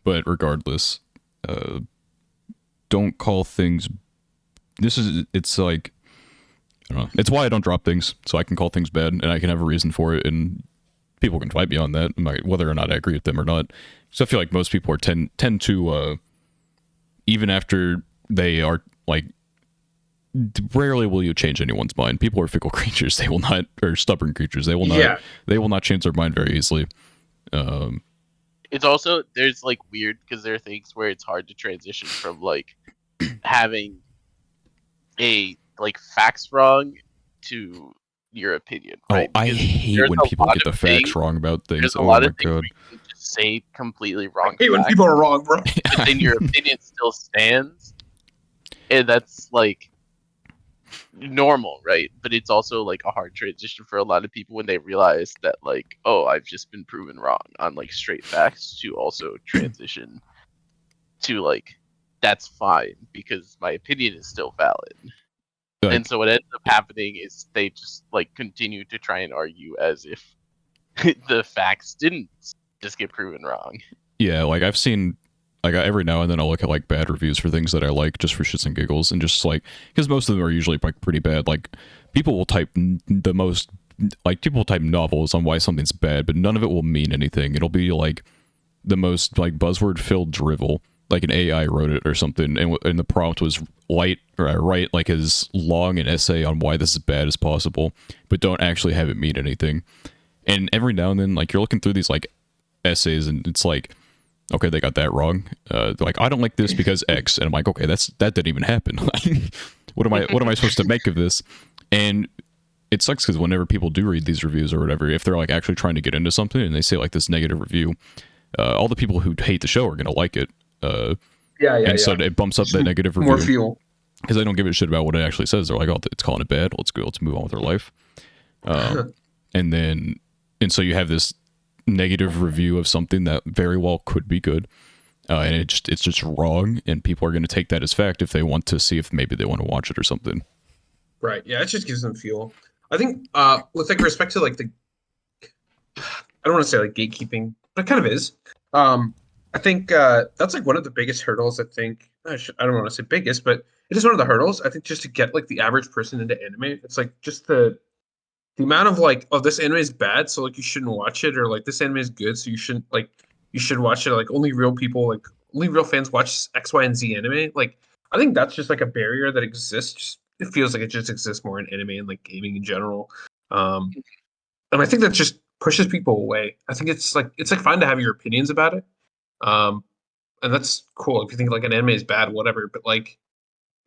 But regardless, don't call things. It's like, I don't know. It's why I don't drop things, so I can call things bad and I can have a reason for it, and people can fight me on that, whether or not I agree with them or not. So I feel like most people tend to, even after they are like, rarely will you change anyone's mind. People are fickle creatures. They will not, or stubborn creatures. They will not. Yeah, They will not change their mind very easily. It's also there's like weird because there are things where it's hard to transition from like having a like facts wrong to your opinion, right? I Because hate there's when a people lot get the of facts things, wrong about things. there's a Oh lot my of things god. where you can just say completely I wrong hate when facts, people are wrong, bro. but then your opinion still stands, and that's like normal, right? But it's also like a hard transition for a lot of people when they realize that like, oh, I've just been proven wrong on like straight facts, to also transition to like that's fine because my opinion is still valid. And Like, so what ends up happening is they just like continue to try and argue as if the facts didn't just get proven wrong. Yeah, like I've seen, like every now and then I'll look at like bad reviews for things that I like just for shits and giggles, and just like because most of them are usually like pretty bad. Like people will type the most, like people will type novels on why something's bad, but none of it will mean anything. It'll be like the most like buzzword filled drivel, like an AI wrote it or something, and the prompt was write like as long an essay on why this is bad as possible, but don't actually have it mean anything. And every now and then, like you're looking through these like essays, and it's like, okay, they got that wrong. They're like, I don't like this because X, and I'm like, okay, that didn't even happen. What am I supposed to make of this? And it sucks because whenever people do read these reviews or whatever, if they're like actually trying to get into something and they say like this negative review, all the people who hate the show are gonna like it. And so it bumps up that negative More review fuel. because they don't give a shit about what it actually says. They're like, oh, it's calling it bad. Let's go. Let's move on with our life. And then, and so you have this negative review of something that very well could be good, and it's just wrong, and people are going to take that as fact if they want to see if maybe they want to watch it or something. Right. Yeah, it just gives them fuel. I think with like respect to like the I don't want to say like gatekeeping, but it kind of is. I think that's like one of the biggest hurdles. I think I don't want to say biggest, but it is one of the hurdles. I think just to get like the average person into anime, it's like just the amount of like, oh, this anime is bad, so like you shouldn't watch it, or like this anime is good, so you should watch it. Like only real people, like only real fans watch X, Y, and Z anime. Like I think that's just like a barrier that exists. It feels like it just exists more in anime and like gaming in general. Um, and I think that just pushes people away. I think it's like fine to have your opinions about it, um, and that's cool if you think like an anime is bad, whatever. But like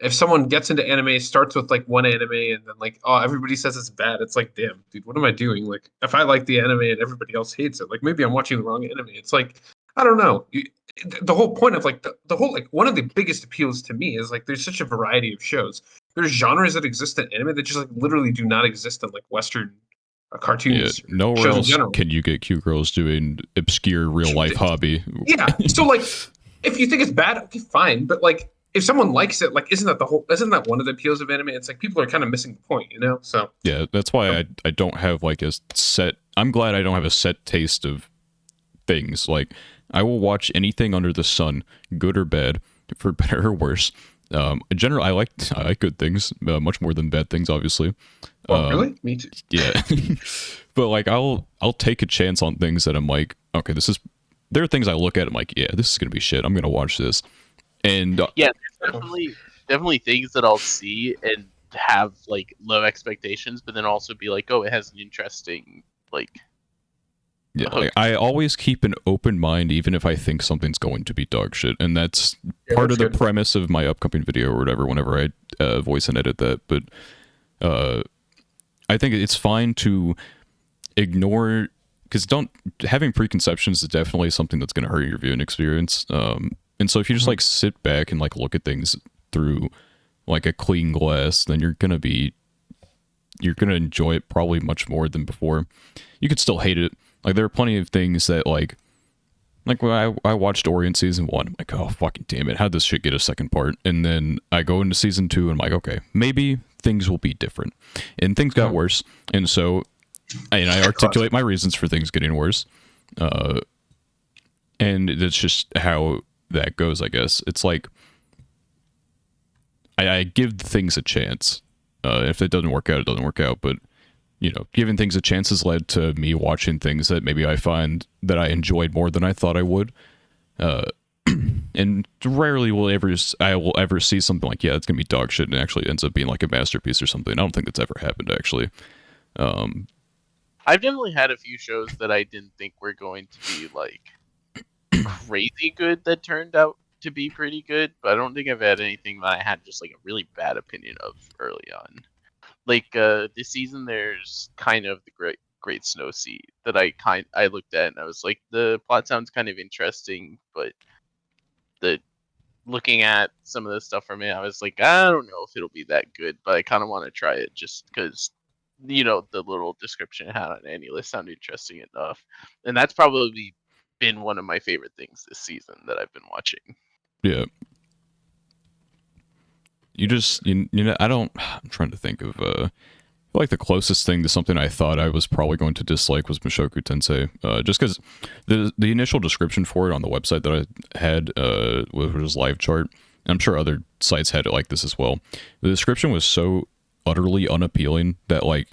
if someone gets into anime, starts with like one anime, and then like oh everybody says it's bad, it's like damn dude, what am I doing? Like if I like the anime and everybody else hates it, like maybe I'm watching the wrong anime. It's like I don't know. The whole point of like the whole like one of the biggest appeals to me is like there's such a variety of shows. There's genres that exist in anime that just like literally do not exist in like Western Yeah, cartoons or nowhere shows in else general. can you get cute girls doing obscure real life hobby. Yeah. So like if you think it's bad, okay, fine. But like if someone likes it, like isn't that one of the appeals of anime? It's like people are kind of missing the point, you know? So Yeah, that's why I don't have like a set. I'm glad I don't have a set taste of things. Like I will watch anything under the sun, good or bad, for better or worse. In general, I like good things much more than bad things, obviously. oh really? Me too. Yeah, but like I'll take a chance on things that I'm like, okay, this is. There are things I look at. I'm like, yeah, this is gonna be shit. I'm gonna watch this, and Yeah, there's definitely things that I'll see and have like low expectations, but then also be like, oh, it has an interesting like yeah, hook. I always keep an open mind, even if I think something's going to be dog shit, and that's Yeah, part that's of the good. premise of my upcoming video or whatever. Whenever I voice and edit that, but uh, I think it's fine to ignore because don't having preconceptions is definitely something that's going to hurt your viewing experience. And so if you just like sit back and like look at things through like a clean glass, then you're gonna enjoy it probably much more than before. You could still hate it. Like there are plenty of things that like when I watched Orient season 1, I'm like, oh fucking damn it, how'd this shit get a second part? And then I go into season 2 and I'm like, okay, maybe things will be different. And things got worse. And so and I articulate my reasons for things getting worse. And that's just how that goes, I guess. It's like I give things a chance. If it doesn't work out, it doesn't work out. But you know, giving things a chance has led to me watching things that maybe I find that I enjoyed more than I thought I would. And rarely I will ever see something like, yeah, it's gonna be dog shit, and it actually ends up being like a masterpiece or something. I don't think that's ever happened actually. I've definitely had a few shows that I didn't think were going to be like crazy good that turned out to be pretty good, but I don't think I've had anything that I had just like a really bad opinion of early on. Like this season, there's kind of the Great Snow Sea that I looked at and I was like, the plot sounds kind of interesting, but the looking at some of the stuff from it, I was like, I don't know if it'll be that good, but I kind of want to try it just because the little description it had on AnyList sounded interesting enough, and that's probably been one of my favorite things this season that I've been watching. Yeah, you know, I'm trying to think of feel like the closest thing to something I thought I was probably going to dislike was Mushoku Tensei, just because the initial description for it on the website that I had was live chart. I'm sure other sites had it like this as well. The description was so utterly unappealing that like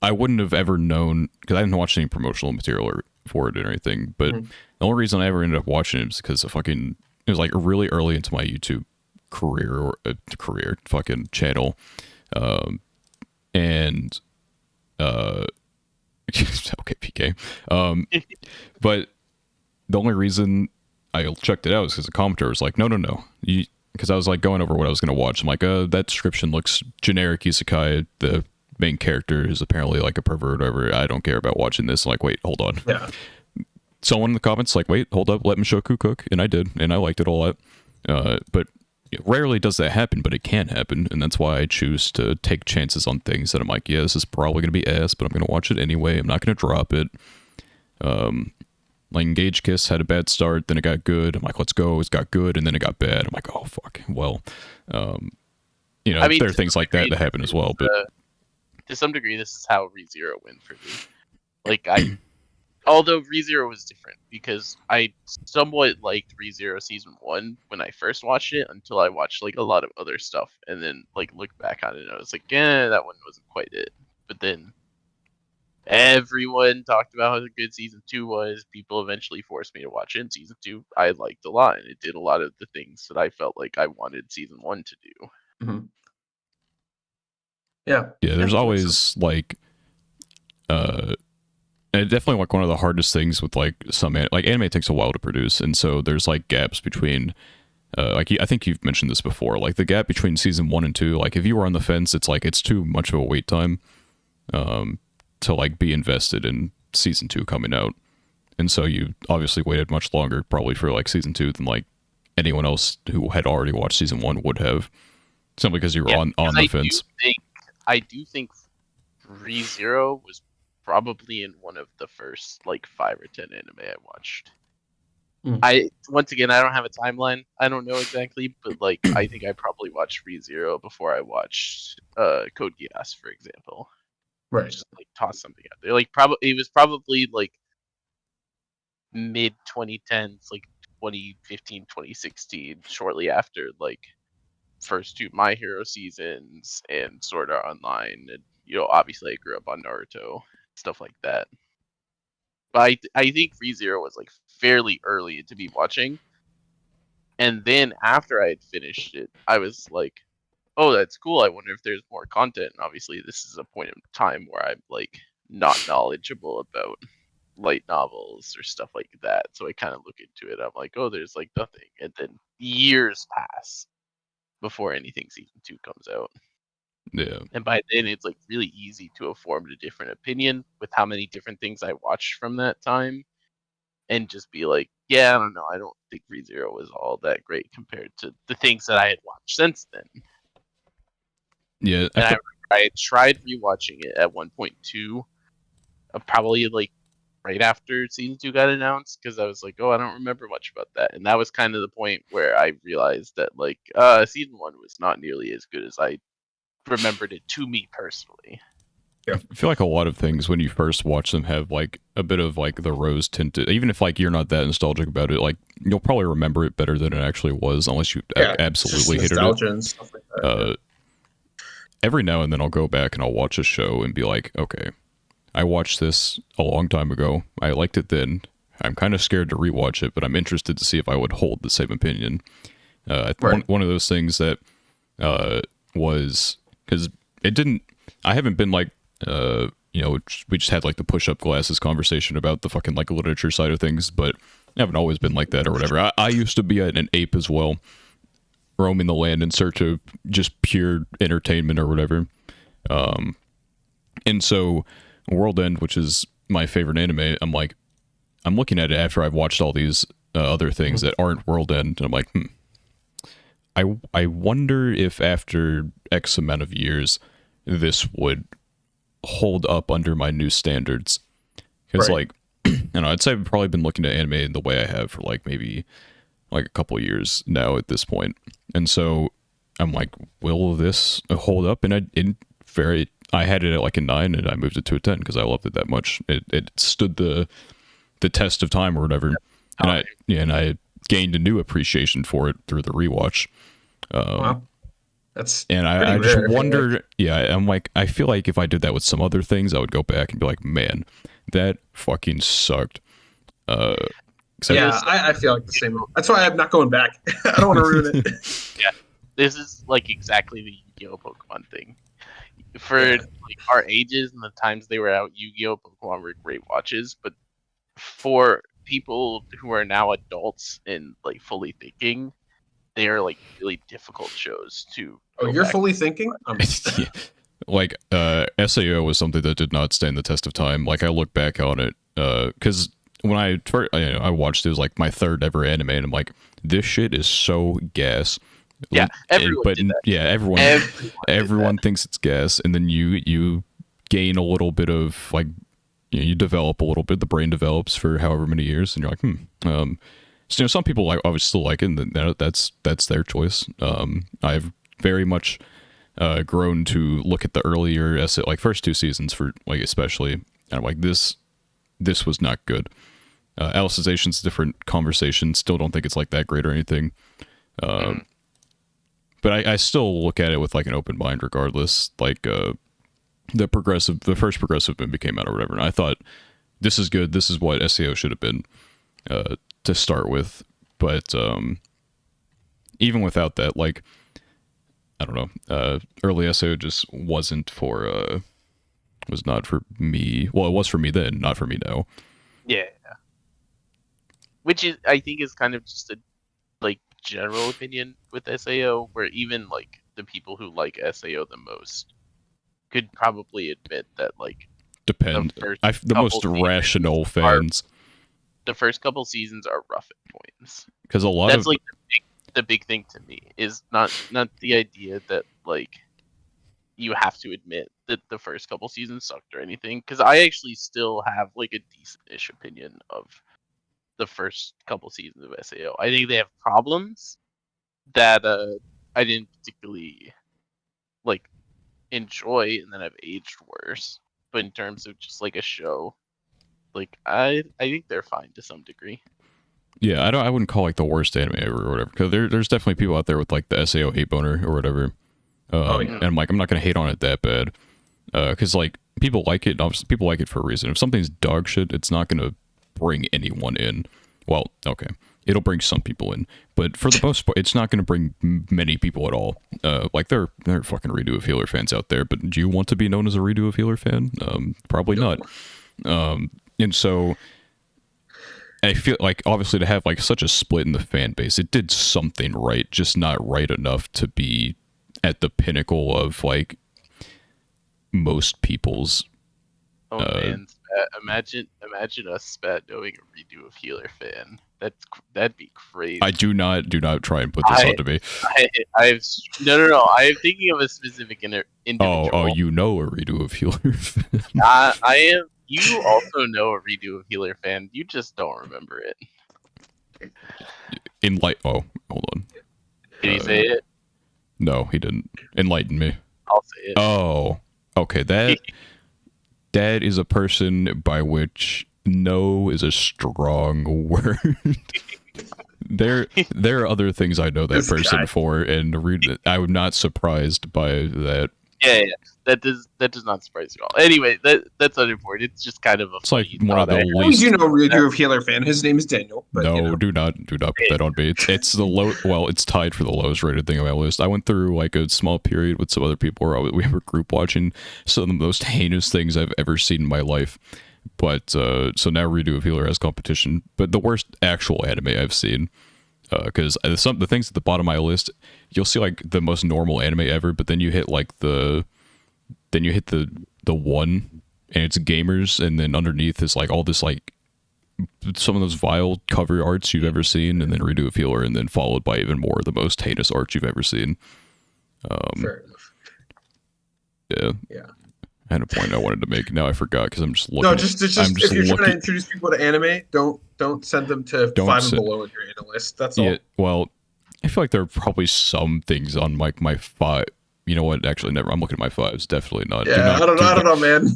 I wouldn't have ever known, because I didn't watch any promotional material for it or anything. But the only reason I ever ended up watching it was because it was like really early into my YouTube career or fucking channel, and okay, PK. But the only reason I checked it out is because the commentator was like, no, because I was like going over what I was going to watch. I'm like, that description looks generic isekai. The main character is apparently like a pervert or whatever. I don't care about watching this. I'm like, wait, hold on. Yeah. Someone in the comments like, wait, hold up, let Mushoku cook. And I did, and I liked it a lot. But rarely does that happen, but it can happen. And that's why I choose to take chances on things that I'm like, yeah, this is probably going to be ass, but I'm going to watch it anyway. I'm not going to drop it. Like Engage Kiss had a bad start, then it got good. I'm like, let's go. It's got good, and then it got bad. I'm like, oh fuck. Well, I mean, there are things like that happen as well. But to some degree, this is how ReZero went for me. Like although ReZero was different because I somewhat liked ReZero season 1 when I first watched it until I watched like a lot of other stuff, and then like looked back on it and I was like, that one wasn't quite it. But then everyone talked about how good season 2 was. People eventually forced me to watch it. And season 2, I liked a lot, and it did a lot of the things that I felt like I wanted season 1 to do. Mm-hmm. Yeah. There's always like, and definitely like one of the hardest things with like anime takes a while to produce, and so there's like gaps between. Like I think you've mentioned this before, like the gap between season 1 and 2. Like if you were on the fence, it's like it's too much of a wait time. To like be invested in season 2 coming out, and so you obviously waited much longer probably for like season 2 than like anyone else who had already watched season 1 would have, simply because you were on the fence. I do think ReZero was probably in one of the first like 5 or 10 anime I watched. Once again, I don't have a timeline. I don't know exactly, but like I think I probably watched ReZero before I watched Code Geass, for example. Right. Just like toss something out there. Like it was probably like mid 2010s, like 2015, 2016, shortly after like first 2 My Hero seasons and Sword Art Online, and obviously I grew up on Naruto, stuff like that. But I think ReZero was like fairly early to be watching, and then after I had finished it, I was like, oh, that's cool. I wonder if there's more content. And obviously, this is a point in time where I'm like not knowledgeable about light novels or stuff like that. So I kind of look into it. I'm like, oh, there's like nothing. And then years pass before anything season 2 comes out. Yeah. And by then, it's like really easy to have formed a different opinion with how many different things I watched from that time. And just be like, yeah, I don't know. I don't think ReZero was all that great compared to the things that I had watched since then. Yeah, and I tried rewatching it at one point too, probably like right after season 2 got announced, because I was like, oh, I don't remember much about that, and that was kind of the point where I realized that like season 1 was not nearly as good as I remembered it to me personally. I feel like a lot of things when you first watch them have like a bit of like the rose tinted, even if like you're not that nostalgic about it, like you'll probably remember it better than it actually was, unless you absolutely hated it. And stuff like that, every now and then I'll go back and I'll watch a show and be like, okay, I watched this a long time ago. I liked it then. I'm kind of scared to rewatch it, but I'm interested to see if I would hold the same opinion. One of those things that was, because it didn't, I haven't been like, we just had like the push-up glasses conversation about the fucking like literature side of things, but I haven't always been like that or whatever. I used to be an ape as well, roaming the land in search of just pure entertainment or whatever. And so World End, which is my favorite anime, I'm looking at it after I've watched all these other things that aren't World End, and I'm like, I wonder if after X amount of years this would hold up under my new standards. Because like, I'd say I've probably been looking at anime in the way I have for like maybe like a couple of years now at this point. And so I'm like, will this hold up? And I had it at like a 9, and I moved it to a 10 because I loved it that much. It stood the test of time or whatever, and I gained a new appreciation for it through the rewatch. Wow. That's and pretty I rare, just I feel wondered, like. yeah, I'm like, I feel like if I did that with some other things, I would go back and be like, man, that fucking sucked. 'Cause Yeah, I feel like the same. That's why I'm not going back. I don't want to ruin it. Yeah, this is like exactly the Yu-Gi-Oh Pokemon thing. For Yeah. like our ages and the times they were out, Yu-Gi-Oh Pokemon were great watches, but for people who are now adults and like fully thinking, they are like really difficult shows to Oh, go you're back. fully thinking? Yeah. Like SAO was something that did not stand the test of time. Like I look back on it because when I first I watched it was like my third ever anime, and I'm like, this shit is so gas. Yeah, everyone but did that. yeah, everyone thinks it's gas, and then you gain a little bit of like you develop a little bit. The brain develops for however many years, and you're like, So some people like obviously still like it, and that's their choice. I've very much grown to look at the earlier essay, like first 2 seasons for like especially, and I'm like this was not good. Alicizzation's a different conversation. Still don't think it's like that great or anything. But I still look at it with like an open mind regardless. Like the first progressive movie came out or whatever, and I thought this is good. This is what SEO should have been to start with. But even without that, like I don't know, early SEO just wasn't for was not for me. Well, it was for me then, not for me now. Yeah, which is I think is kind of just a like general opinion with SAO, where even like the people who like SAO the most could probably admit that like Depend. The most rational fans. The first couple seasons are rough at points. Because a lot that's of like the big thing to me is not the idea that like you have to admit that the first couple seasons sucked or anything. Because I actually still have like a decent-ish opinion of the first couple seasons of SAO. I think they have problems that I didn't particularly like enjoy, and then I've aged worse. But in terms of just like a show, like I think they're fine to some degree. Yeah, I wouldn't call like the worst anime ever or whatever, because there's definitely people out there with like the SAO hate boner or whatever. Yeah. And I'm like, I'm not gonna hate on it that bad, because like people like it. Obviously, people like it for a reason. If something's dog shit, it's not gonna bring anyone in. Well, okay, it'll bring some people in, but for the most part, it's not gonna bring many people at all. Like there are fucking Redo of Healer fans out there, but do you want to be known as a Redo of Healer fan? Probably not. And so I feel like obviously to have like such a split in the fan base, it did something right, just not right enough to be at the pinnacle of like most people's. Oh man, Spat, imagine us Spat knowing a Redo of Healer fan. That'd be crazy. Do not try and put this onto me. No. I am thinking of a specific individual. Oh, you know a Redo of Healer fan. I am. You also know a Redo of Healer fan. You just don't remember it. Oh, hold on. Did he say it? No, he didn't. Enlighten me. I'll say it. Oh, okay. That is a person by which no is a strong word. There are other things I know that This person guy. for, and I'm not surprised by that. Yeah. That does not surprise you all. Anyway, that's unimportant. It's just kind of a. It's like funny one of thought the I had. least. We do know Redo of Healer fan. His name is Daniel. But, No, you know. do not put that on me. It's the low. Well, it's tied for the lowest rated thing on my list. I went through like a small period with some other people where we were group watching some of the most heinous things I've ever seen in my life. But so now Redo of Healer has competition. But the worst actual anime I've seen, because the things at the bottom of my list, you'll see like the most normal anime ever, but then you hit like the one, and it's gamers, and then underneath is like all this like some of those vile cover arts you've ever seen, and then Redo of Healer, and then followed by even more of the most heinous art you've ever seen. Fair enough. Yeah. I had a point I wanted to make. Now I forgot because I'm just looking. No, just if you're trying to introduce people to anime, don't send them to 5 and below in your analyst. That's all. Yeah, well, I feel like there are probably some things on like my 5. you know what? Actually, never. I'm looking at my fives. Definitely not. Do Yeah, not. I don't know, man.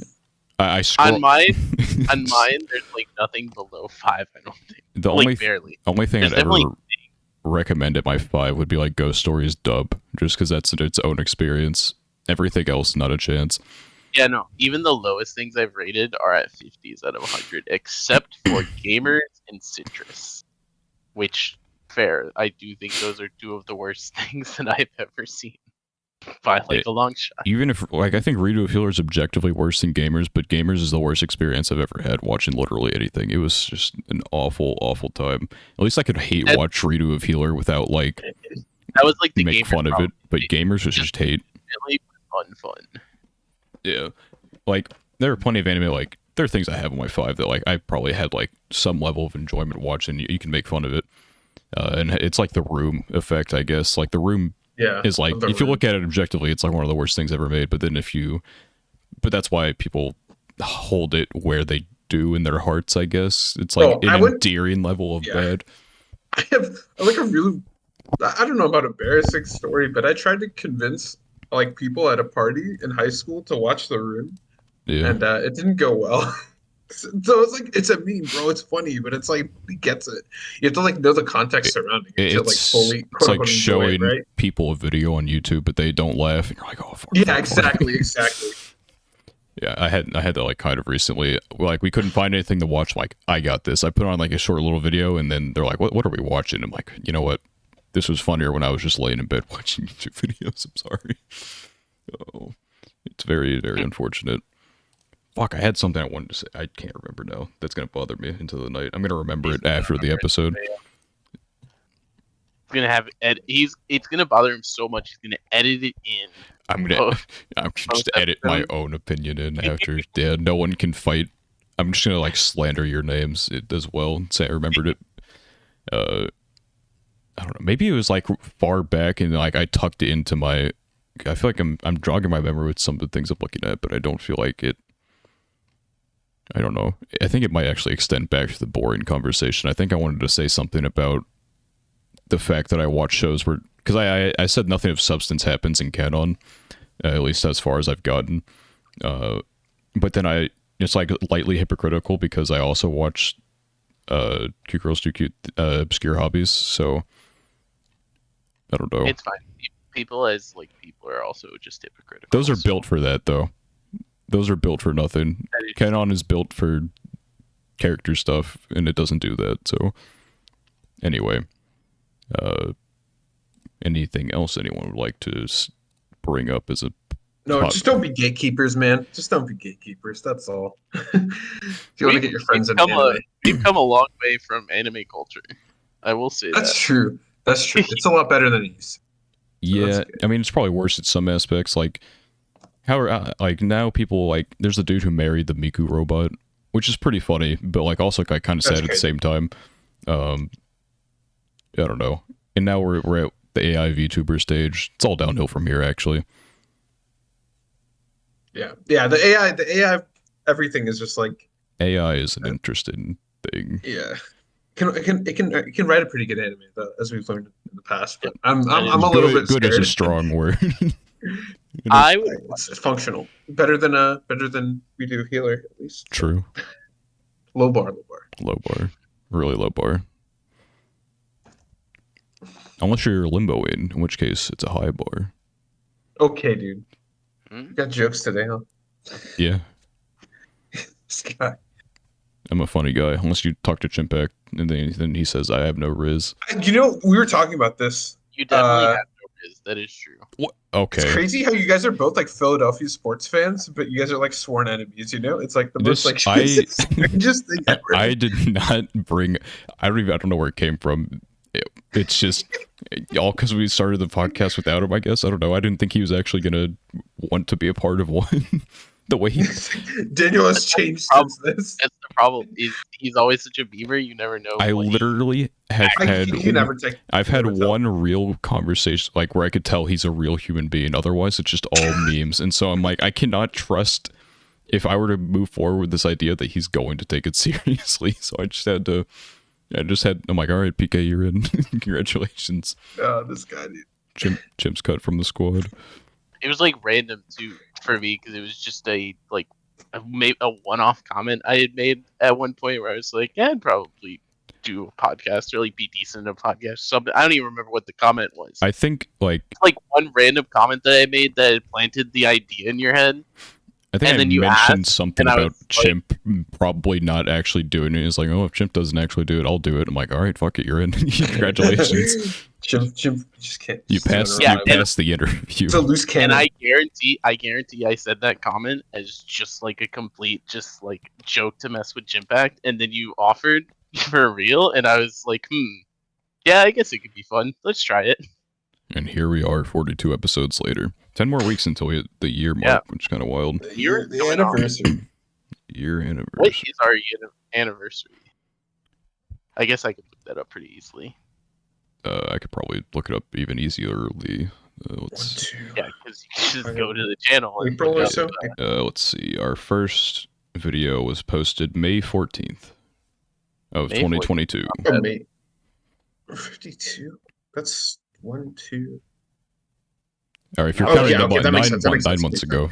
I scroll. On mine, there's like nothing below 5. I don't think. The Like barely. only thing There's I'd ever definitely- recommend at my 5 would be like Ghost Stories dub, just because that's its own experience. Everything else, not a chance. Yeah, no. Even the lowest things I've rated are at 50s out of 100, except for Gamers and Citrus. Which, fair. I do think those are two of the worst things that I've ever seen. By like a long shot. Even if, like, I think Redo of Healer is objectively worse than Gamers, but Gamers is the worst experience I've ever had watching literally anything. It was just an awful, awful time. At least I could hate watch Redo of Healer without, like, that was like the make fun of it, but Gamers was just hate. Really fun. Yeah. Like, there are plenty of anime, like, there are things I have on my 5 that, like, I probably had, like, some level of enjoyment watching. You can make fun of it. And it's like the Room effect, I guess. Like, the Room is like, if you look at it objectively, it's like one of the worst things ever made. But then but that's why people hold it where they do in their hearts, I guess. It's like an endearing level of bad. I have like a really, I don't know about embarrassing story, but I tried to convince like people at a party in high school to watch The Room, and it didn't go well. So it's like, it's a meme, bro. It's funny, but it's like, he gets it. You have to like know the context surrounding it to like fully. It's like showing people a video on YouTube, but they don't laugh, and you're like, oh, fuck. Yeah, exactly. Yeah, I had that like kind of recently. Like, we couldn't find anything to watch. Like, I got this. I put on like a short little video, and then they're like, what are we watching? I'm like, you know what? This was funnier when I was just laying in bed watching YouTube videos. I'm sorry. Oh, it's very, very unfortunate. Fuck, I had something I wanted to say. I can't remember now. That's going to bother me into the night. I'm going to remember it after the episode. He's going to have it's going to bother him so much he's going to edit it in. I'm just edit my own opinion in after. Yeah, no one can fight. I'm just going to like slander your names as well. Say I remembered it. I don't know. Maybe it was like far back and like I tucked it into my. I feel like I'm jogging my memory with some of the things I'm looking at, but I don't feel like it. I don't know. I think it might actually extend back to the boring conversation. I think I wanted to say something about the fact that I watch shows where, because I said nothing of substance happens in canon, at least as far as I've gotten. But then it's like lightly hypocritical because I also watch Cute Girls Do Cute obscure hobbies. So I don't know. It's fine. People are also just hypocritical. Those are built for that, though. Those are built for nothing. Canon is built for character stuff, and it doesn't do that. So, anyway, anything else anyone would like to bring up as a just don't be gatekeepers, man. Just don't be gatekeepers. That's all. If you want to get your friends in anime, we've come a long way from anime culture. I will say that's true. That's true. It's a lot better than it used to. Yeah, I mean, it's probably worse in some aspects. Like, like now people like there's a dude who married the Miku robot, which is pretty funny, but like also like kind of sad at the same time. I don't know. And now we're at the AI VTuber stage. It's all downhill from here, actually. Yeah. The AI, everything is just like AI is an interesting thing. Yeah. It can write a pretty good anime though, as we've learned in the past. But I'm a little bit scared. Good is a strong word. It's functional. Better than Redo Healer, at least. True. Low bar. Really low bar. Unless you're limboing, in which case it's a high bar. Okay, dude. You got jokes today, huh? Yeah. This guy. I'm a funny guy. Unless you talk to Chimpact, and then he says, I have no riz. You know, we were talking about this. You definitely have no riz. That is true. What? Okay. It's crazy how you guys are both like Philadelphia sports fans, but you guys are like sworn enemies, you know? It's like the most like strangest thing ever. I did not bring... I don't know where it came from. It's just... all because we started the podcast without him, I guess. I don't know. I didn't think he was actually going to want to be a part of one. The way he... Daniel has changed since this. That's the problem. He's always such a beaver. You never know. I literally have had... I've had one real conversation like where I could tell he's a real human being. Otherwise, it's just all memes. And so I'm like, I cannot trust if I were to move forward with this idea that he's going to take it seriously. So I just had to... I'm like, all right, PK, you're in. Congratulations. Oh, this guy, dude. Chim's cut from the squad. it was like random too for me because it was just maybe a one-off comment I had made at one point where I was like, yeah, I'd probably do a podcast or like be decent at a podcast. Something I don't even remember what the comment was. I think like It's like one random comment that I made that had planted the idea in your head. And I then you mentioned asked, something and I about was like, Chimp probably not actually doing it. It's like, oh, if Chimp doesn't actually do it, I'll do it. I'm like, all right, fuck it, you're in. Congratulations, Jim just can't. you just doing passed. it Yeah, You around. and- passed the interview. It's a loose and cannon. I guarantee I said that comment as just like a complete just like joke to mess with Jimpact, and then you offered for real, and I was like, yeah, I guess it could be fun. Let's try it. And here we are, 42 episodes later. 10 more weeks until we hit the year mark, Yeah. which is kind of wild. The anniversary. Year What anniversary. is our anniversary? I guess I could look that up pretty easily. I could probably look it up even easierly. One, Let's two. Yeah, because you just go to the channel and April look or up, so. let's see. Our first video was posted May 14th of May 14th. 2022. Oh, May 52. That's 1, 2. Or if you're Oh, counting yeah, the okay, month, that makes 9, sense, that makes 9 sense. months ago.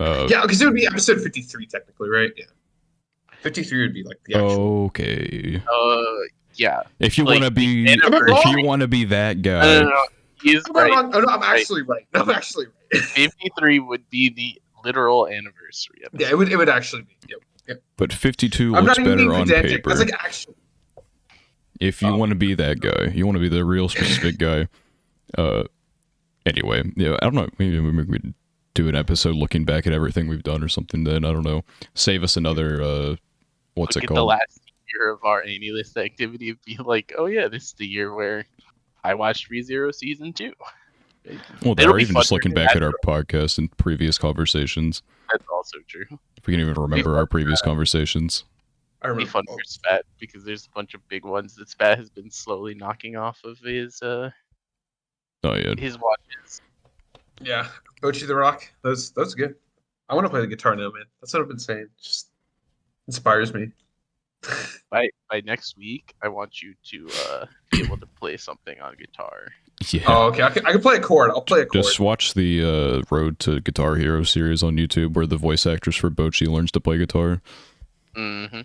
Yeah. Yeah, because it would be episode 53 technically, right? Yeah. 53 would be like the actual. Okay. yeah. If you Like, want to be, anniversary. if you want to be that guy, No. He's Am I right. wrong? Oh, no, I'm actually right. No, I'm actually right. 53 would be the literal anniversary episode. Yeah, it would actually be. Yep. but 52 I'm looks not even better being on pedantic. paper. That's like actually. If you want to be that guy, you want to be the real specific guy. Anyway, yeah, I don't know. Maybe we do an episode looking back at everything we've done or something. Then I don't know. Save us another. What's Look it at the called? last year of our AnyList activity and be like, oh yeah, this is the year where I watched ReZero Season 2. Well, It'll or be even fun just looking to back at do our podcast and previous conversations. That's also true. If we can even remember our previous conversations. I It'll be remember. fun for Spat because there's a bunch of big ones that Spat has been slowly knocking off of his Oh yeah. watches. Yeah, Bochi the Rock. That's good. I want to play the guitar now, man. That's what I've been saying. Just inspires me. By next week, I want you to be able to play something on guitar. Yeah. Oh, okay. I can play a chord. I'll play a chord. Just watch the Road to Guitar Hero series on YouTube, where the voice actress for Bochi learns to play guitar. Mm-hmm.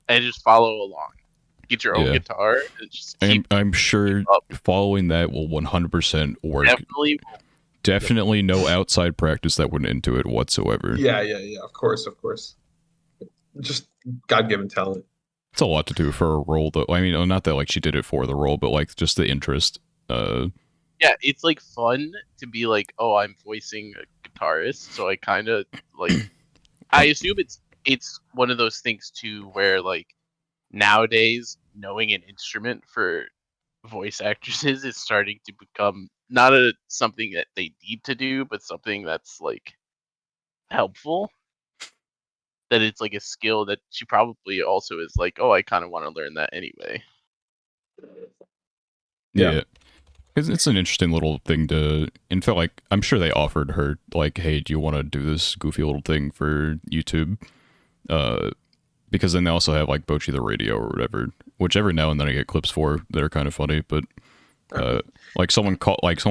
And just follow along. Get your own Yeah. guitar and just keep I'm sure up. following that will 100% work. Definitely. No outside practice that went into it whatsoever. Yeah. Of course. Just God-given talent. It's a lot to do for a role, though. I mean, not that like she did it for the role, but like just the interest. Yeah, it's like fun to be like, oh, I'm voicing a guitarist, so I kind of like. I assume it's one of those things too, where like nowadays knowing an instrument for voice actresses is starting to become not something that they need to do, but something that's like helpful. That it's like a skill that she probably also is like, oh, I kind of want to learn that anyway. Yeah. It's an interesting little thing to. In fact, like I'm sure they offered her like, "Hey, do you want to do this goofy little thing for YouTube?" Because then they also have like Bochi the Radio or whatever, which every now and then I get clips for that are kind of funny. But like someone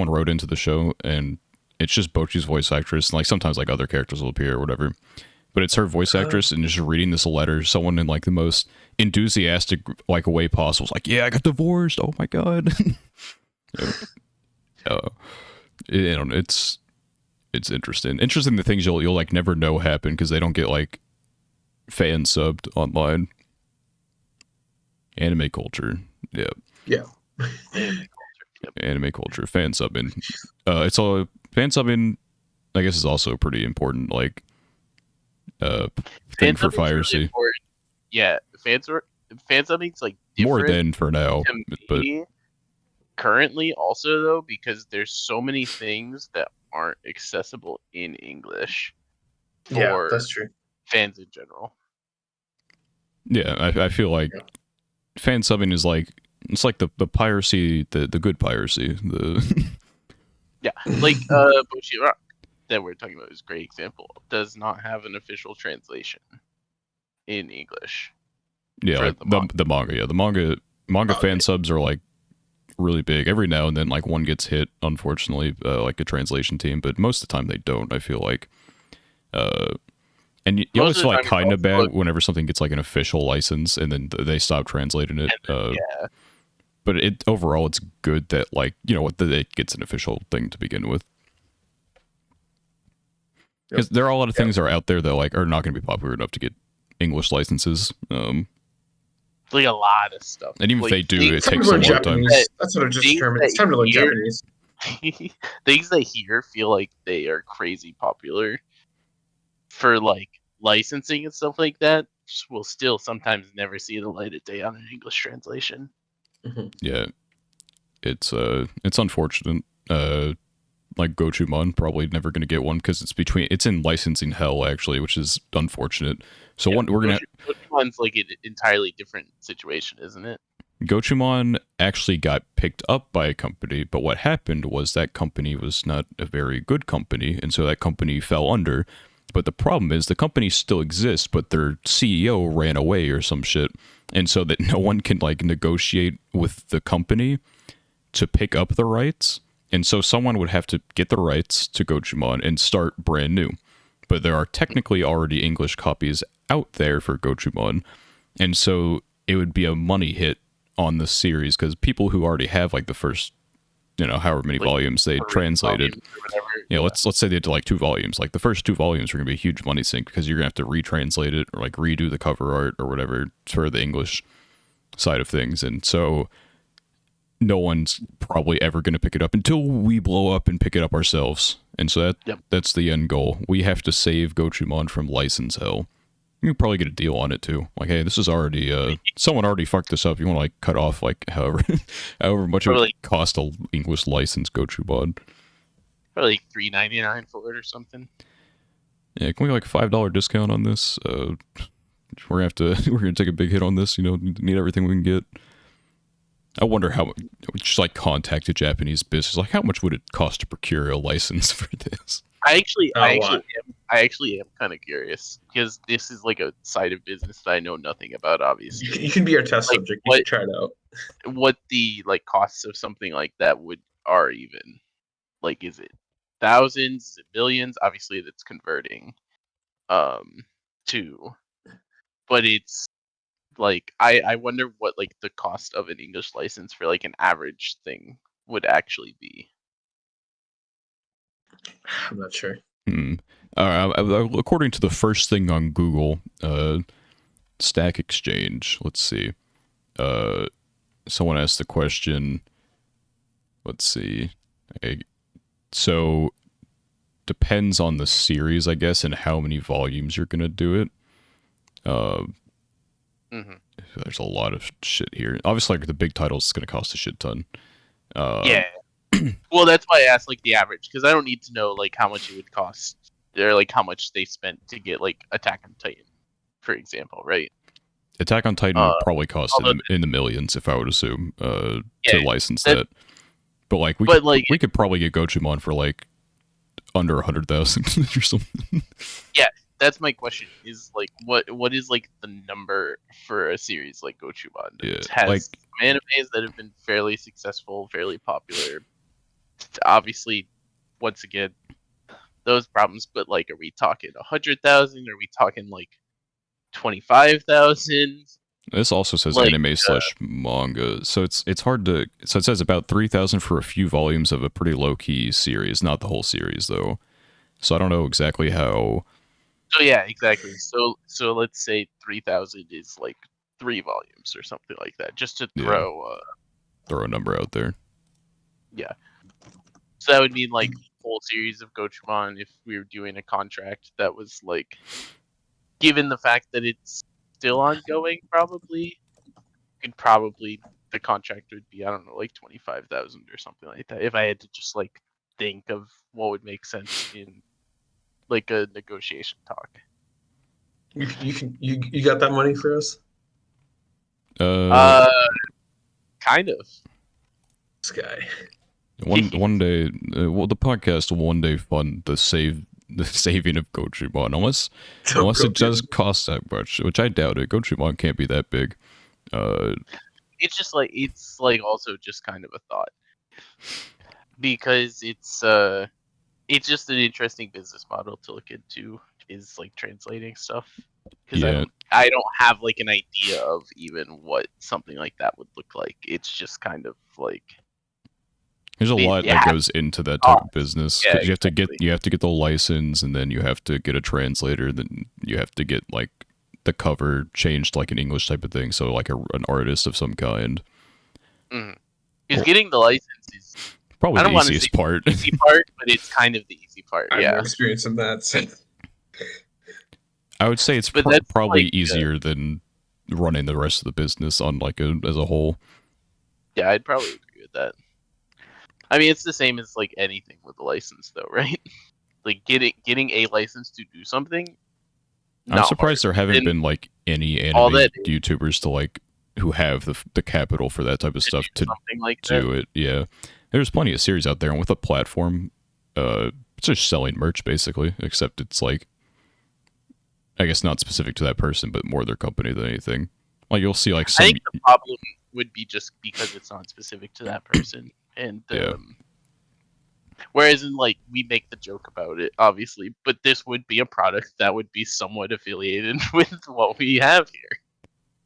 wrote into the show and it's just Bochi's voice actress, and like sometimes like other characters will appear or whatever. But it's her voice actress, and just reading this letter, someone in like the most enthusiastic like way possible. It's like, yeah, I got divorced. Oh my god. It's interesting. Interesting the things you'll like never know happen because they don't get like fan subbed online. Anime culture, Yeah. Anime culture, fan subbing. It's all fan subbing. I guess is also pretty important. Like. Thing for piracy. Yeah, fan subbing's like more than for now, but currently also though because there's so many things that aren't accessible in English for that's true. fans in general. Yeah, I feel like fan subbing is like it's like the piracy, the good piracy. Yeah, like Bochi Rock that we're talking about is a great example. Does not have an official translation in English. Yeah, like the manga. Yeah, the manga fan subs are like really big. Every now and then, like one gets hit, unfortunately, like a translation team, but most of the time they don't. I feel like, and you Most always of the feel like time, it's kind of also bad whenever something gets like an official license and then they stop translating it. yeah. But it overall, it's good that like that it gets an official thing to begin with. Because there are a lot of things that are out there that like are not going to be popular enough to get English licenses. Like a lot of stuff. And even if Like they do, it Time to takes a learn long time. Japanese. That's what I've just things determined. that It's time to learn here Japanese. things that here feel like they are crazy popular for like licensing and stuff like that will still sometimes never see the light of day on an English translation. Mm-hmm. Yeah, it's unfortunate. Like Gochumon probably never going to get one because it's in licensing hell actually, which is unfortunate. So Yeah, we're gonna Gochuumon's like an entirely different situation, isn't it? Gochumon actually got picked up by a company, but what happened was that company was not a very good company, and so that company fell under. But the problem is the company still exists, but their CEO ran away or some shit, and so that no one can like negotiate with the company to pick up the rights. And so someone would have to get the rights to Gochumon and start brand new. But there are technically already English copies out there for Gochumon. And so it would be a money hit on the series because people who already have like the first, however many Like, volumes they translated. volumes or whatever. Let's say they did like 2 volumes. Like the first 2 volumes are going to be a huge money sink because you're going to have to retranslate it or like redo the cover art or whatever for the English side of things. And so no one's probably ever going to pick it up until we blow up and pick it up ourselves. And so that's the end goal. We have to save Gochumon from license hell. You can probably get a deal on it too. Like, hey, this is already someone already fucked this up. You want to like cut off like however much it would cost a English license Gochumon. Probably like $3.99 for it or something. Yeah, can we get like $5 discount on this? We're gonna take a big hit on this. Need everything we can get. I wonder how just like contact a Japanese business. Like, how much would it cost to procure a license for this? I actually am kind of curious because this is like a side of business that I know nothing about. Obviously, You can be our test like, subject. You can try it out. What the like costs of something like that are even like? Is it thousands? Is it millions? Obviously, that's converting to, but it's like I wonder what like the cost of an English license for like an average thing would actually be. I'm not sure. According to the first thing on Google, Stack Exchange. Let's see. Someone asked the question. Let's see. So depends on the series, I guess, and how many volumes you're gonna do it. There's a lot of shit here. Obviously, like the big titles is gonna cost a shit ton. Yeah. Well, that's why I asked like the average because I don't need to know like how much it would cost or like how much they spent to get like Attack on Titan, for example, right? Attack on Titan would probably cost in the millions, if I would assume, to license that. But like we could probably get Gochumon for like under 100,000 or something. Yeah, that's my question. Is like what is like the number for a series like Gochumon? It has like animes that have been fairly successful, fairly popular. Obviously, once again, those problems. But like, are we talking 100,000? Are we talking like 25,000? This also says like, anime/manga, so it's hard to. So it says about 3,000 for a few volumes of a pretty low key series, not the whole series though. So I don't know exactly how. So yeah, exactly. So let's say 3,000 is like 3 volumes or something like that, just to throw a number out there. Yeah. So that would mean like whole series of Gochumon if we were doing a contract that was like, given the fact that it's still ongoing, probably the contract would be, I don't know, like 25,000 or something like that. If I had to just like think of what would make sense in like a negotiation talk. You got that money for us? Kind of. This guy. One day, the podcast will one day fund the saving of Gochumon, unless it does cost that much, which I doubt it. Gochumon can't be that big. it's just like also just kind of a thought, because it's just an interesting business model to look into, is like translating stuff, because Yeah. I don't have like an idea of even what something like that would look like. It's just kind of like There's a lot it that has goes into that type of costs. business, Yeah, because exactly. you have to get the license, and then you have to get a translator, then you have to get like the cover changed like an English type of thing, so like an artist of some kind. Because Well, getting the license is, probably I the don't want to say easiest part. the easy part, but it's kind of the easy part. I have no Yeah, experience in that. So. I would say it's but that's probably like easier than running the rest of the business on like as a whole. yeah, I'd probably agree with that. I mean, it's the same as like anything with a license, though, right? Like getting a license to do something, I'm not hard. surprised there haven't Then been like any all anime that YouTubers to like who have the capital for that type of to do stuff to something like that. do it. Yeah, there's plenty of series out there, and with a platform, it's just selling merch basically. Except it's like, I guess not specific to that person, but more their company than anything. Like you'll see like I some, think the problem would be just because it's not specific to that person, and yeah, whereas in like we make the joke about it, obviously, but this would be a product that would be somewhat affiliated with what we have here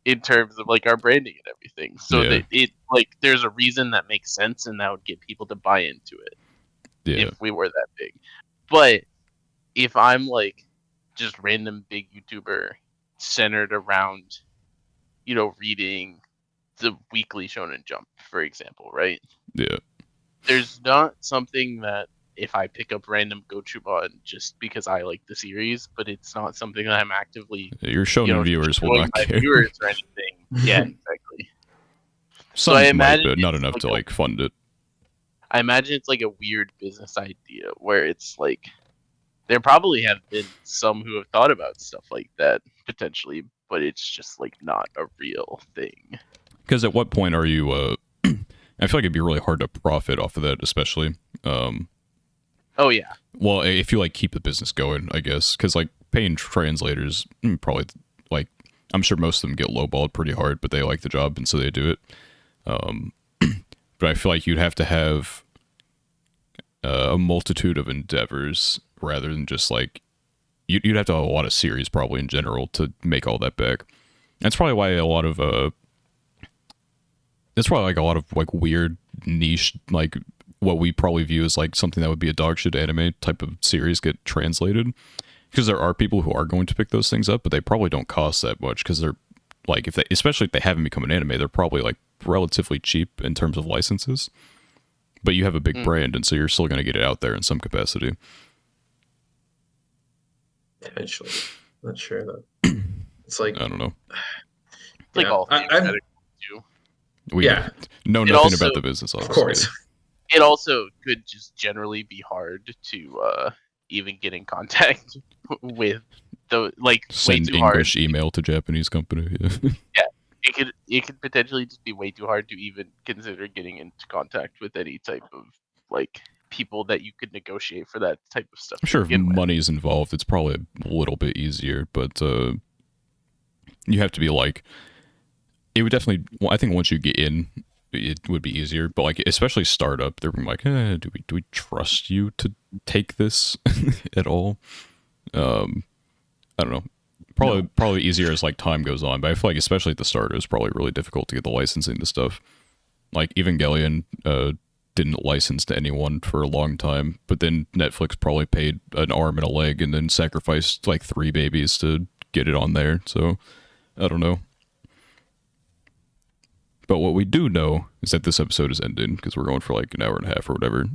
in terms of like our branding and everything. So yeah, that it like there's a reason that makes sense, and that would get people to buy into it yeah, if we were that big. But if I'm like just random big YouTuber centered around, reading the weekly Shonen Jump, for example, right? yeah. There's not something that if I pick up random Gochumon just because I like the series, but it's not something that I'm actively, Your shonen viewers will showing not my care. viewers or anything. Yeah, exactly. So I Some might, imagine but not it's enough like to like fund it. a weird business idea where it's like there probably have been some who have thought about stuff like that potentially, but it's just like not a real thing. Because at what point are you? I feel like it'd be really hard to profit off of that, especially. Oh yeah, Well, if you like keep the business going, I guess, because like paying translators, probably like I'm sure most of them get lowballed pretty hard, but they like the job and so they do it. But I feel like you'd have to have a multitude of endeavors rather than just like you'd have to have a lot of series probably in general to make all that back. That's probably why a lot of it's probably like a lot of like weird niche, like what we probably view as like something that would be a dog shit anime type of series get translated, because there are people who are going to pick those things up, but they probably don't cost that much because they're like, if they, especially if they haven't become an anime, they're probably like relatively cheap in terms of licenses, but you have a big Mm. brand, and so you're still going to get it out there in some capacity. Potentially, not sure though. It's like I don't know. It's like yeah, all I'm theoretical too. We yeah, know It nothing also about the business, of obviously. course. it also could just generally be hard to even get in contact with the like way Send too hard. English email to Japanese company. Yeah. Yeah, it could potentially just be way too hard to even consider getting into contact with any type of like people that you could negotiate for that type of stuff I'm to sure if begin with. money's involved, it's probably a little bit easier, but you have to be like, it would definitely, well, I think once you get in, it would be easier, but like, especially startup, they're like, do we trust you to take this at all? I don't know. Probably easier as like time goes on, but I feel like especially at the start, it was probably really difficult to get the licensing to stuff. Like Evangelion didn't license to anyone for a long time, but then Netflix probably paid an arm and a leg and then sacrificed like 3 babies to get it on there. So I don't know. But what we do know is that this episode is ending because we're going for like an hour and a half or whatever.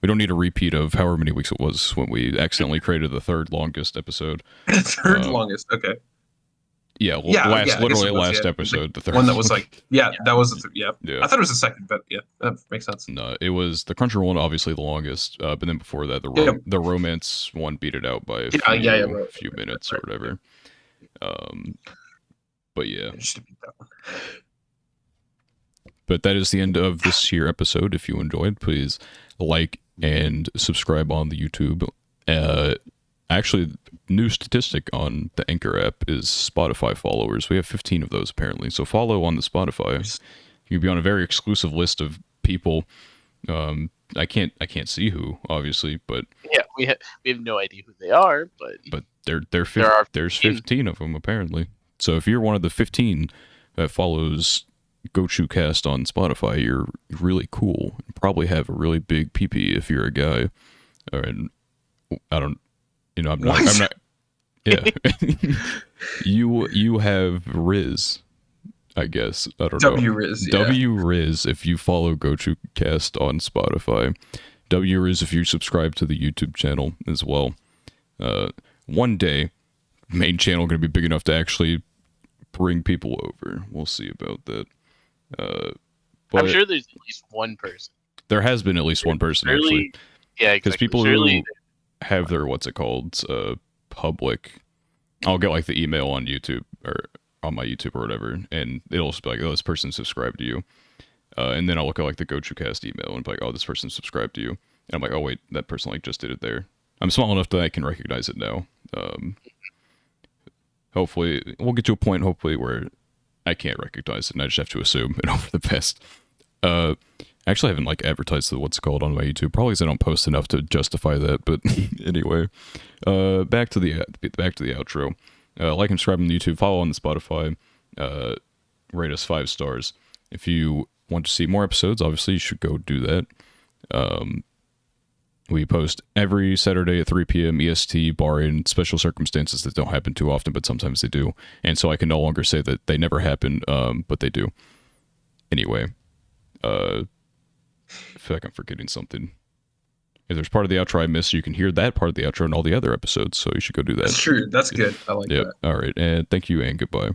We don't need a repeat of however many weeks it was when we accidentally created the third longest episode. Third Um, longest. Okay. Yeah, Yeah, yeah. I guess literally it was. last Yeah, episode, the third one that one. was like, yeah, that was yeah. Yeah. I thought it was the second, but yeah, that makes sense. No, it was the Crunchyroll one, obviously the longest. But then before that, Yep. the romance one beat it out by a Yeah, right, few right, minutes right, or whatever. But yeah, Just to beat that one. but that is the end of this here episode. If you enjoyed, please like and subscribe on the YouTube. Actually, new statistic on the Anchor app is Spotify followers. We have 15 of those apparently. So follow on the Spotify. You'll be on a very exclusive list of people. I can't see who, obviously, but Yeah, we have no idea who they are, but there's there are 15. 15 of them apparently. So if you're one of the 15 that follows Gochuucast on Spotify, you're really cool. You probably have a really big PP if you're a guy. And I don't, I'm not. What? I'm not. Yeah, you have Riz. I guess I don't know. W Riz, yeah. W Riz if you follow Gochuucast on Spotify. W Riz if you subscribe to the YouTube channel as well. One day, main channel going to be big enough to actually bring people over. We'll see about that. But I'm sure there's at least one person. there has been at least one person actually. Yeah, Because exactly. people Surely, who have their public, I'll get like the email on YouTube or on my YouTube or whatever, and it'll just be like, oh, this person subscribed to you. And then I'll look at like the Gochuucast email and be like, oh, this person subscribed to you. And I'm like, oh wait, that person like just did it there. I'm small enough that I can recognize it now. Hopefully, we'll get to a point hopefully where I can't recognize it and I just have to assume. And over the past, I actually haven't like advertised the what's it called on my YouTube. Probably because I don't post enough to justify that. But anyway, back to the outro. Like and subscribe on YouTube. Follow on the Spotify. Rate us 5 stars. If you want to see more episodes, obviously you should go do that. We post every Saturday at 3 p.m. EST, barring special circumstances that don't happen too often, but sometimes they do. And so I can no longer say that they never happen, but they do. Anyway, I feel like I'm forgetting something. If there's part of the outro I missed, you can hear that part of the outro in all the other episodes, so you should go do that. That's true. That's good. I like Yep. that. All right, and thank you and goodbye.